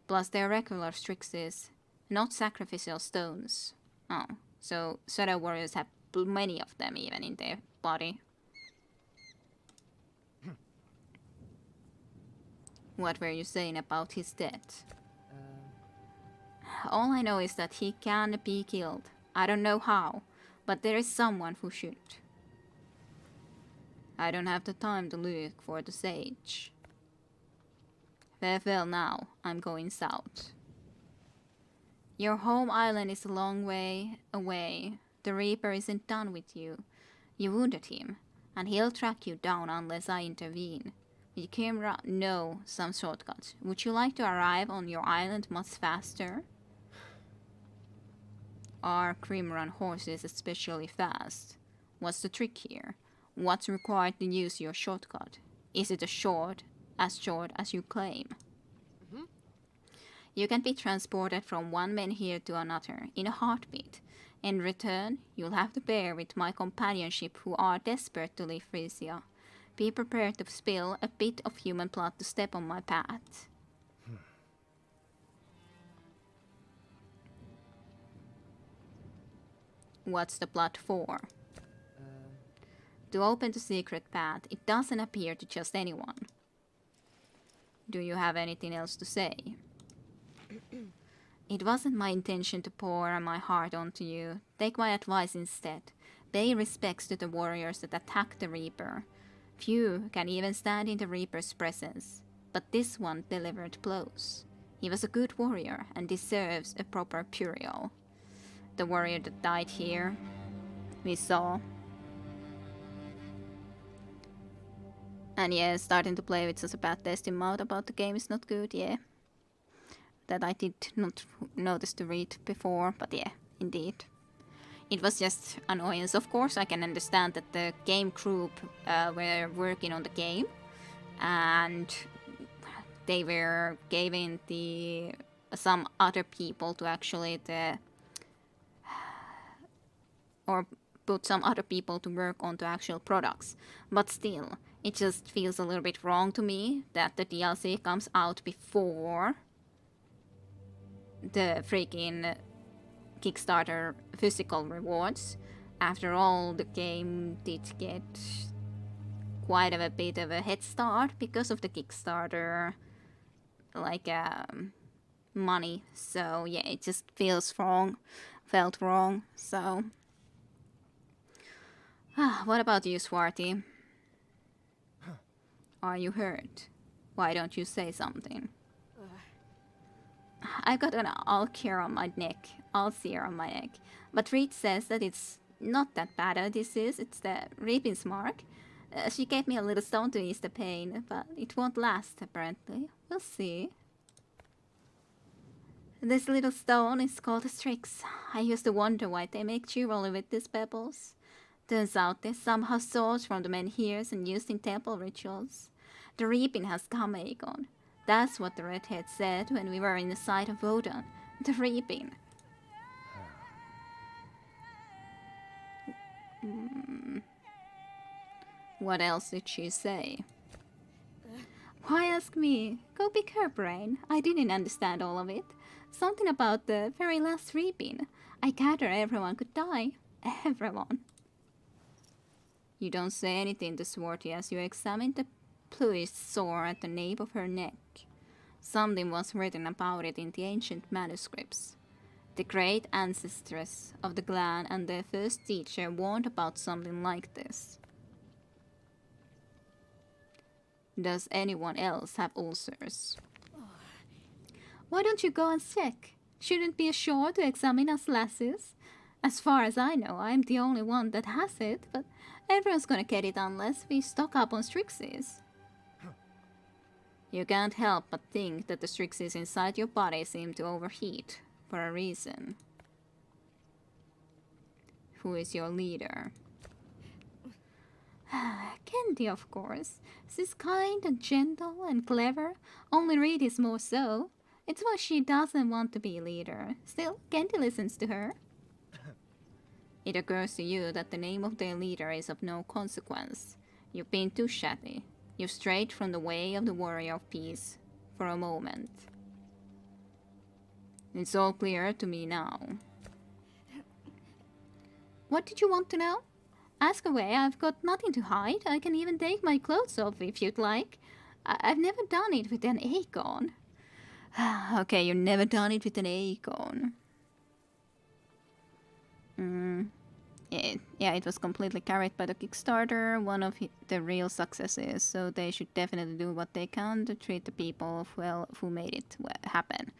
Plus they're regular Strixes, not sacrificial stones. Oh, so Shadow warriors have many of them even in their body. What were you saying about his death? All I know is that he can be killed. I don't know how, but there is someone who should. I don't have the time to look for the sage. Farewell now, I'm going south. Your home island is a long way away. The Reaper isn't done with you. You wounded him, and he'll track you down unless I intervene. You came know some shortcuts. Would you like to arrive on your island much faster? Are Crimran horses especially fast? What's the trick here? What's required to use your shortcut? Is it as short as you claim? You can be transported from one menhir to another in a heartbeat. In return, you'll have to bear with my companionship who are desperate to leave Frisia. Be prepared to spill a bit of human blood to step on my path. What's the blood for? To open the secret path, it doesn't appear to just anyone. Do you have anything else to say? It wasn't my intention to pour my heart onto you. Take my advice instead. Pay respects to the warriors that attacked the Reaper. Few can even stand in the Reaper's presence, but this one delivered blows. He was a good warrior and deserves a proper burial. The warrior that died here, we saw. And yeah, starting to play with such a bad taste in mouth about the game is not good, yeah. That I did not notice to read before, but yeah, indeed. It was just annoyance. Of course, I can understand that the game group were working on the game, and they were giving some other people to actually or put some other people to work on the actual products. But still, it just feels a little bit wrong to me that the DLC comes out before the freaking Kickstarter physical rewards. After all, the game did get quite a bit of a head start because of the Kickstarter money. So yeah, it just feels wrong, felt wrong. So what about you, Swarty? Are you hurt? Why don't you say something? I got an ulcer on my neck, but Reed says that it's not that bad a disease, it's the Reaping's mark. She gave me a little stone to ease the pain, but it won't last, apparently. We'll see. This little stone is called a Strix. I used to wonder why they make jewelry with these pebbles. Turns out they're somehow sourced from the menhirs and used in temple rituals. The reaping has come, Aegon. That's what the redhead said when we were in the sight of Wodan. The reaping. What else did she say? Why ask me? Go pick her brain. I didn't understand all of it. Something about the very last reaping. I gather everyone could die. Everyone. You don't say anything to Swarty as you examine the bluish sore at the nape of her neck. Something was written about it in the ancient manuscripts. The great ancestress of the clan and their first teacher warned about something like this. Does anyone else have ulcers? Why don't you go and check? Shouldn't be a chore to examine us lasses. As far as I know, I'm the only one that has it, but everyone's gonna get it unless we stock up on Strixes. You can't help but think that the Strixes inside your body seem to overheat for a reason. Who is your leader? Candy, of course. She's kind and gentle and clever. Only Reed is more so. It's why she doesn't want to be leader. Still, Candy listens to her. It occurs to you that the name of their leader is of no consequence. You've been too chatty. You've strayed from the way of the warrior of peace for a moment. It's all clear to me now. What did you want to know? Ask away, I've got nothing to hide. I can even take my clothes off if you'd like. I've never done it with an Aegon. Okay, you've never done it with an Aegon. Yeah, it was completely carried by the Kickstarter, one of the real successes, so they should definitely do what they can to treat the people well who made it happen.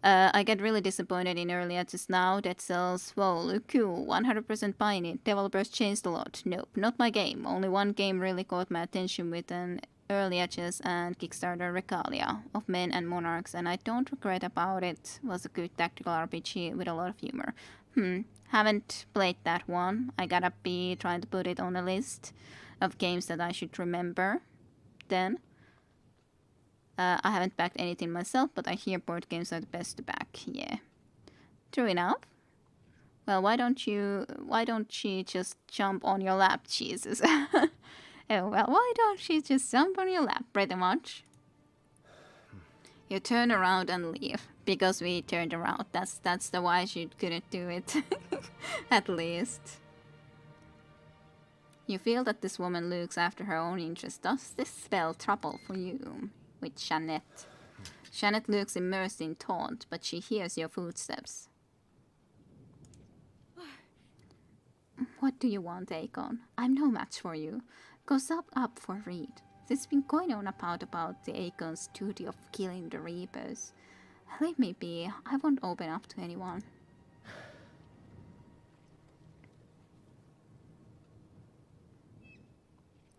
I get really disappointed in early access now that sells, whoa, look cool, 100% buying it, developers changed a lot. Nope, not my game. Only one game really caught my attention with an early access and Kickstarter regalia of men and monarchs, and I don't regret about it. Was a good tactical RPG with a lot of humor. Haven't played that one. I gotta be trying to put it on a list of games that I should remember then. I haven't backed anything myself, but I hear board games are the best to back. Yeah. True enough. Well, why don't she just jump on your lap, Jesus? Oh, well, why don't she just jump on your lap, pretty much? You turn around and leave. Because we turned around. That's the why she couldn't do it. At least. You feel that this woman looks after her own interest. Does this spell trouble for you? With Jeanette. Jeanette looks immersed in thought, but she hears your footsteps. What do you want, Akon? I'm no match for you. Go up for read. There's been going on about the Akon's duty of killing the Reapers. Leave me be. I won't open up to anyone.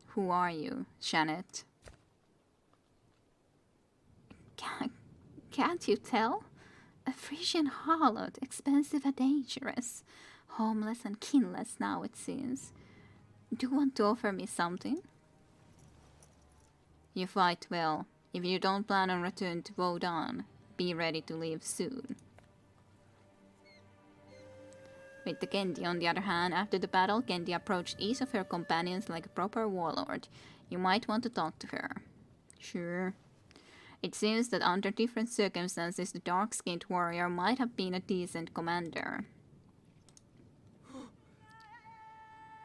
Who are you, Janet? Can't you tell? A Frisian harlot, expensive and dangerous. Homeless and kinless now, it seems. Do you want to offer me something? You fight well. If you don't plan on return to Wodan, be ready to leave soon. With the Genji, on the other hand, after the battle, Genji approached each of her companions like a proper warlord. You might want to talk to her. Sure. It seems that under different circumstances, the dark-skinned warrior might have been a decent commander.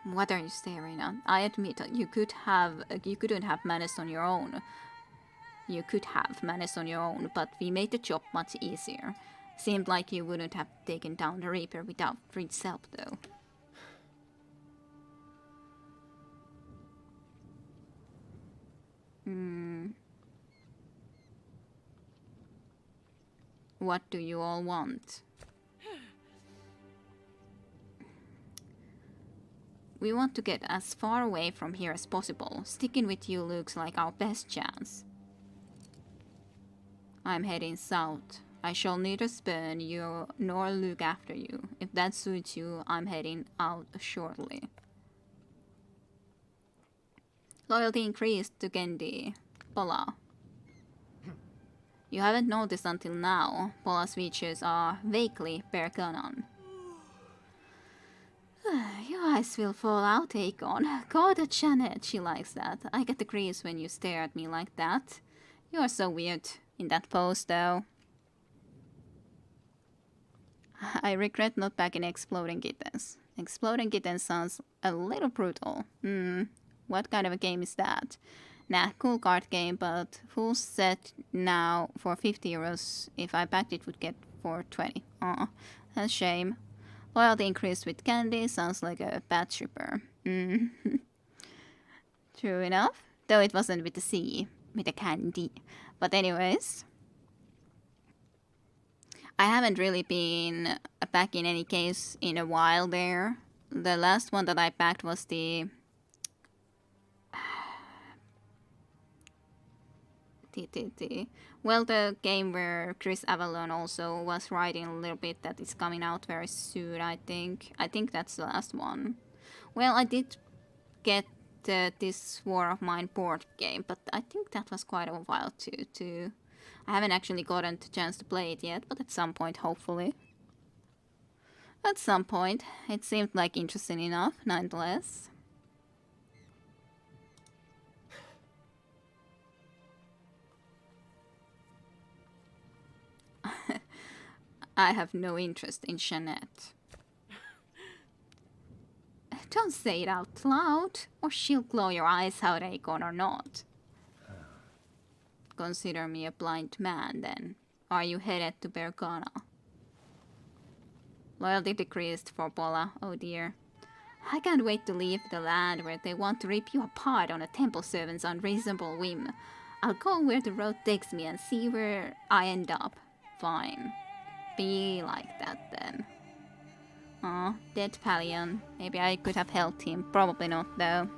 What are you staring at? I admit you couldn't have managed on your own. You could have managed on your own, but we made the job much easier. Seemed like you wouldn't have taken down the Reaper without Fritz's help, though. What do you all want? We want to get as far away from here as possible. Sticking with you looks like our best chance. I'm heading south. I shall neither spurn you nor look after you. If that suits you, I'm heading out shortly. Loyalty increased to Genji. Pola. You haven't noticed until now, Pola's features are vaguely Berganon. Your eyes will fall out, Akon. God, Janet, she likes that. I get the creeps when you stare at me like that. You are so weird in that pose, though. I regret not backing Exploding Kittens. Exploding Kittens sounds a little brutal. What kind of a game is that? Nah, cool card game, but full set now for 50 euros. If I backed it, would get for 20. Aw, that's a shame. Loyalty increased with candy, sounds like a bad shipper. True enough, though it wasn't with the C, with the candy. But anyways, I haven't really been back in any case in a while there. The last one that I backed was the... Well, the game where Chris Avalon also was writing a little bit that is coming out very soon, I think. I think that's the last one. Well, I did get this War of Mine board game, but I think that was quite a while too. I haven't actually gotten the chance to play it yet, but at some point, hopefully. At some point, it seemed like interesting enough, nonetheless. I have no interest in Jeanette. Don't say it out loud, or she'll glow your eyes out, Akon, or not. Consider me a blind man, then. Are you headed to Bergana? Loyalty decreased for Pola, oh dear. I can't wait to leave the land where they want to rip you apart on a temple servant's unreasonable whim. I'll go where the road takes me and see where I end up. Fine. Be like that then. Aw, dead Palion. Maybe I could have helped him. Probably not, though.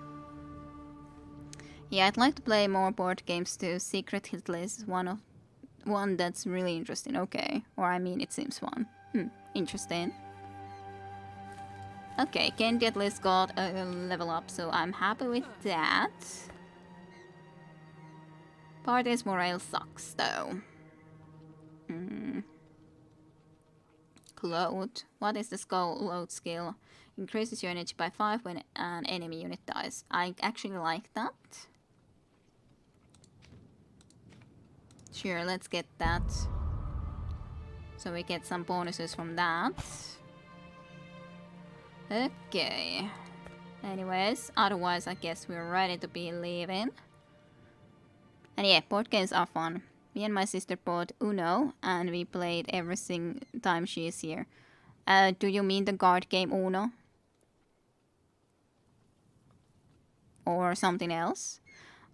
Yeah, I'd like to play more board games too. Secret Hit List is one that's really interesting. Okay. Or I mean, it seems fun. Interesting. Okay, Candy at least got a level up, so I'm happy with that. Party's morale sucks, though. Load. What is the skull load skill? Increases your energy by 5 when an enemy unit dies. I actually like that. Sure, let's get that. So we get some bonuses from that. Okay. Anyways, otherwise I guess we're ready to be leaving. And yeah, board games are fun. Me and my sister bought Uno and we played every single time she is here. Do you mean the card game Uno? Or something else?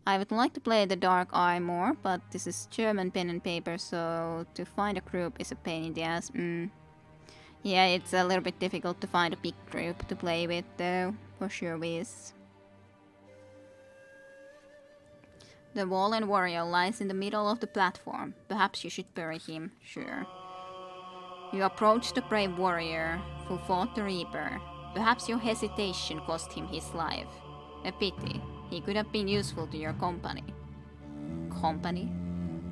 I would like to play the Dark Eye more, but this is German pen and paper, so to find a group is a pain in the ass. Yeah, it's a little bit difficult to find a big group to play with, though, for sure is. The Wallen warrior lies in the middle of the platform. Perhaps you should bury him, sure. You approach the brave warrior who fought the Reaper. Perhaps your hesitation cost him his life. A pity. He could have been useful to your company. Company?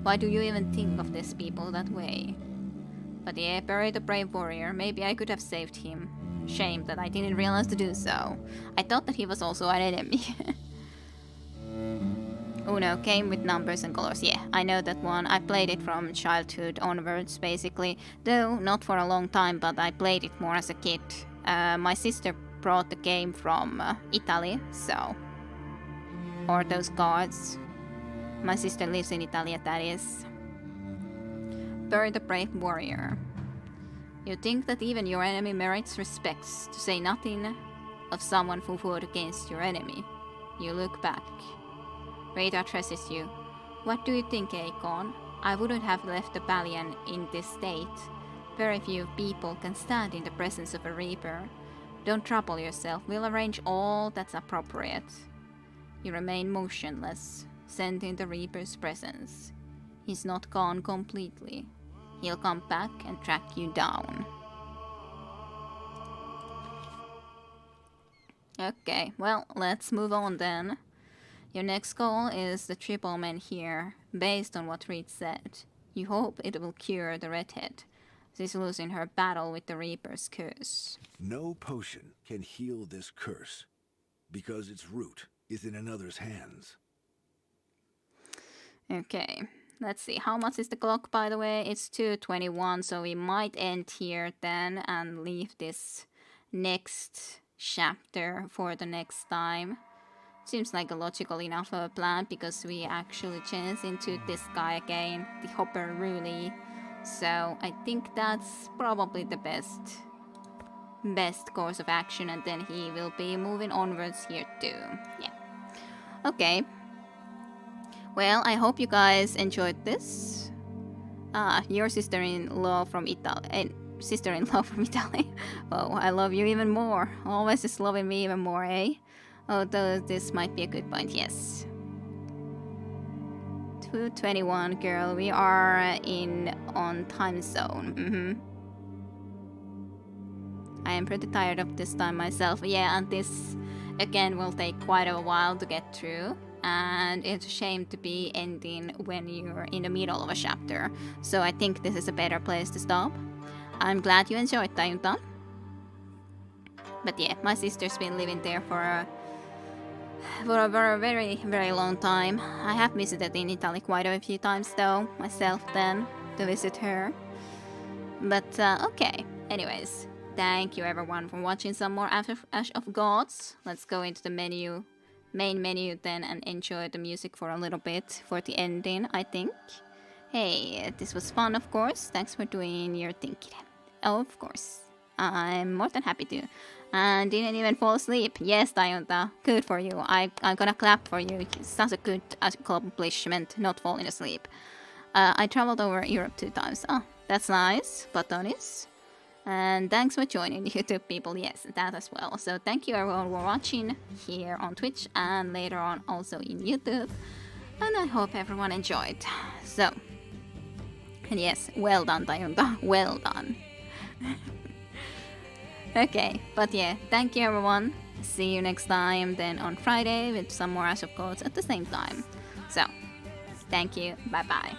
Why do you even think of these people that way? But yeah, bury the brave warrior. Maybe I could have saved him. Shame that I didn't realize to do so. I thought that he was also an enemy. Uno came with numbers and colors. Yeah, I know that one. I played it from childhood onwards, basically. Though, not for a long time, but I played it more as a kid. My sister brought the game from Italy, so... Or those cards. My sister lives in Italy, that is. Bury the brave warrior. You think that even your enemy merits respects, to say nothing of someone who fought against your enemy. You look back. Radar addresses you. What do you think, Akon? I wouldn't have left the Balian in this state. Very few people can stand in the presence of a Reaper. Don't trouble yourself, we'll arrange all that's appropriate. You remain motionless, sensing the Reaper's presence. He's not gone completely. He'll come back and track you down. Okay, well, let's move on then. Your next goal is the triple man here, based on what Reed said. You hope it will cure the redhead. She's losing her battle with the Reaper's curse. No potion can heal this curse, because its root is in another's hands. Okay, let's see. How much is the clock, by the way? It's 2:21, so we might end here then and leave this next chapter for the next time. Seems like a logical enough of a plan because we actually change into this guy again, the Hopper Ruli. So I think that's probably the best course of action, and then he will be moving onwards here too. Yeah. Okay. Well, I hope you guys enjoyed this. Your sister-in-law from Italy. Sister-in-law from Italy. Oh, I love you even more. Always just loving me even more, eh? Although this might be a good point, yes. 2:21, girl. We are on time zone. I am pretty tired of this time myself. Yeah, and this again will take quite a while to get through. And it's a shame to be ending when you're in the middle of a chapter. So I think this is a better place to stop. I'm glad you enjoyed Tajunta. But yeah, my sister's been living there for a very, very long time. I have visited in Italy quite a few times though, myself then, to visit her. But okay, anyways, thank you everyone for watching some more Ash of Gods. Let's go into the main menu then and enjoy the music for a little bit for the ending, I think. Hey, this was fun, of course. Thanks for doing your thinking. Oh, of course. I'm more than happy to. And didn't even fall asleep. Yes, Tajunta. Good for you. I'm gonna clap for you. It's such a good accomplishment, not falling asleep. I traveled over Europe 2 times. Oh, that's nice. Platonis. And thanks for joining, YouTube people. Yes, that as well. So thank you everyone for watching here on Twitch and later on also in YouTube. And I hope everyone enjoyed. So, and yes, well done, Tajunta. Well done. Okay, but yeah, thank you everyone. See you next time then on Friday with some more Ash of Codes at the same time. So, Thank you. Bye bye.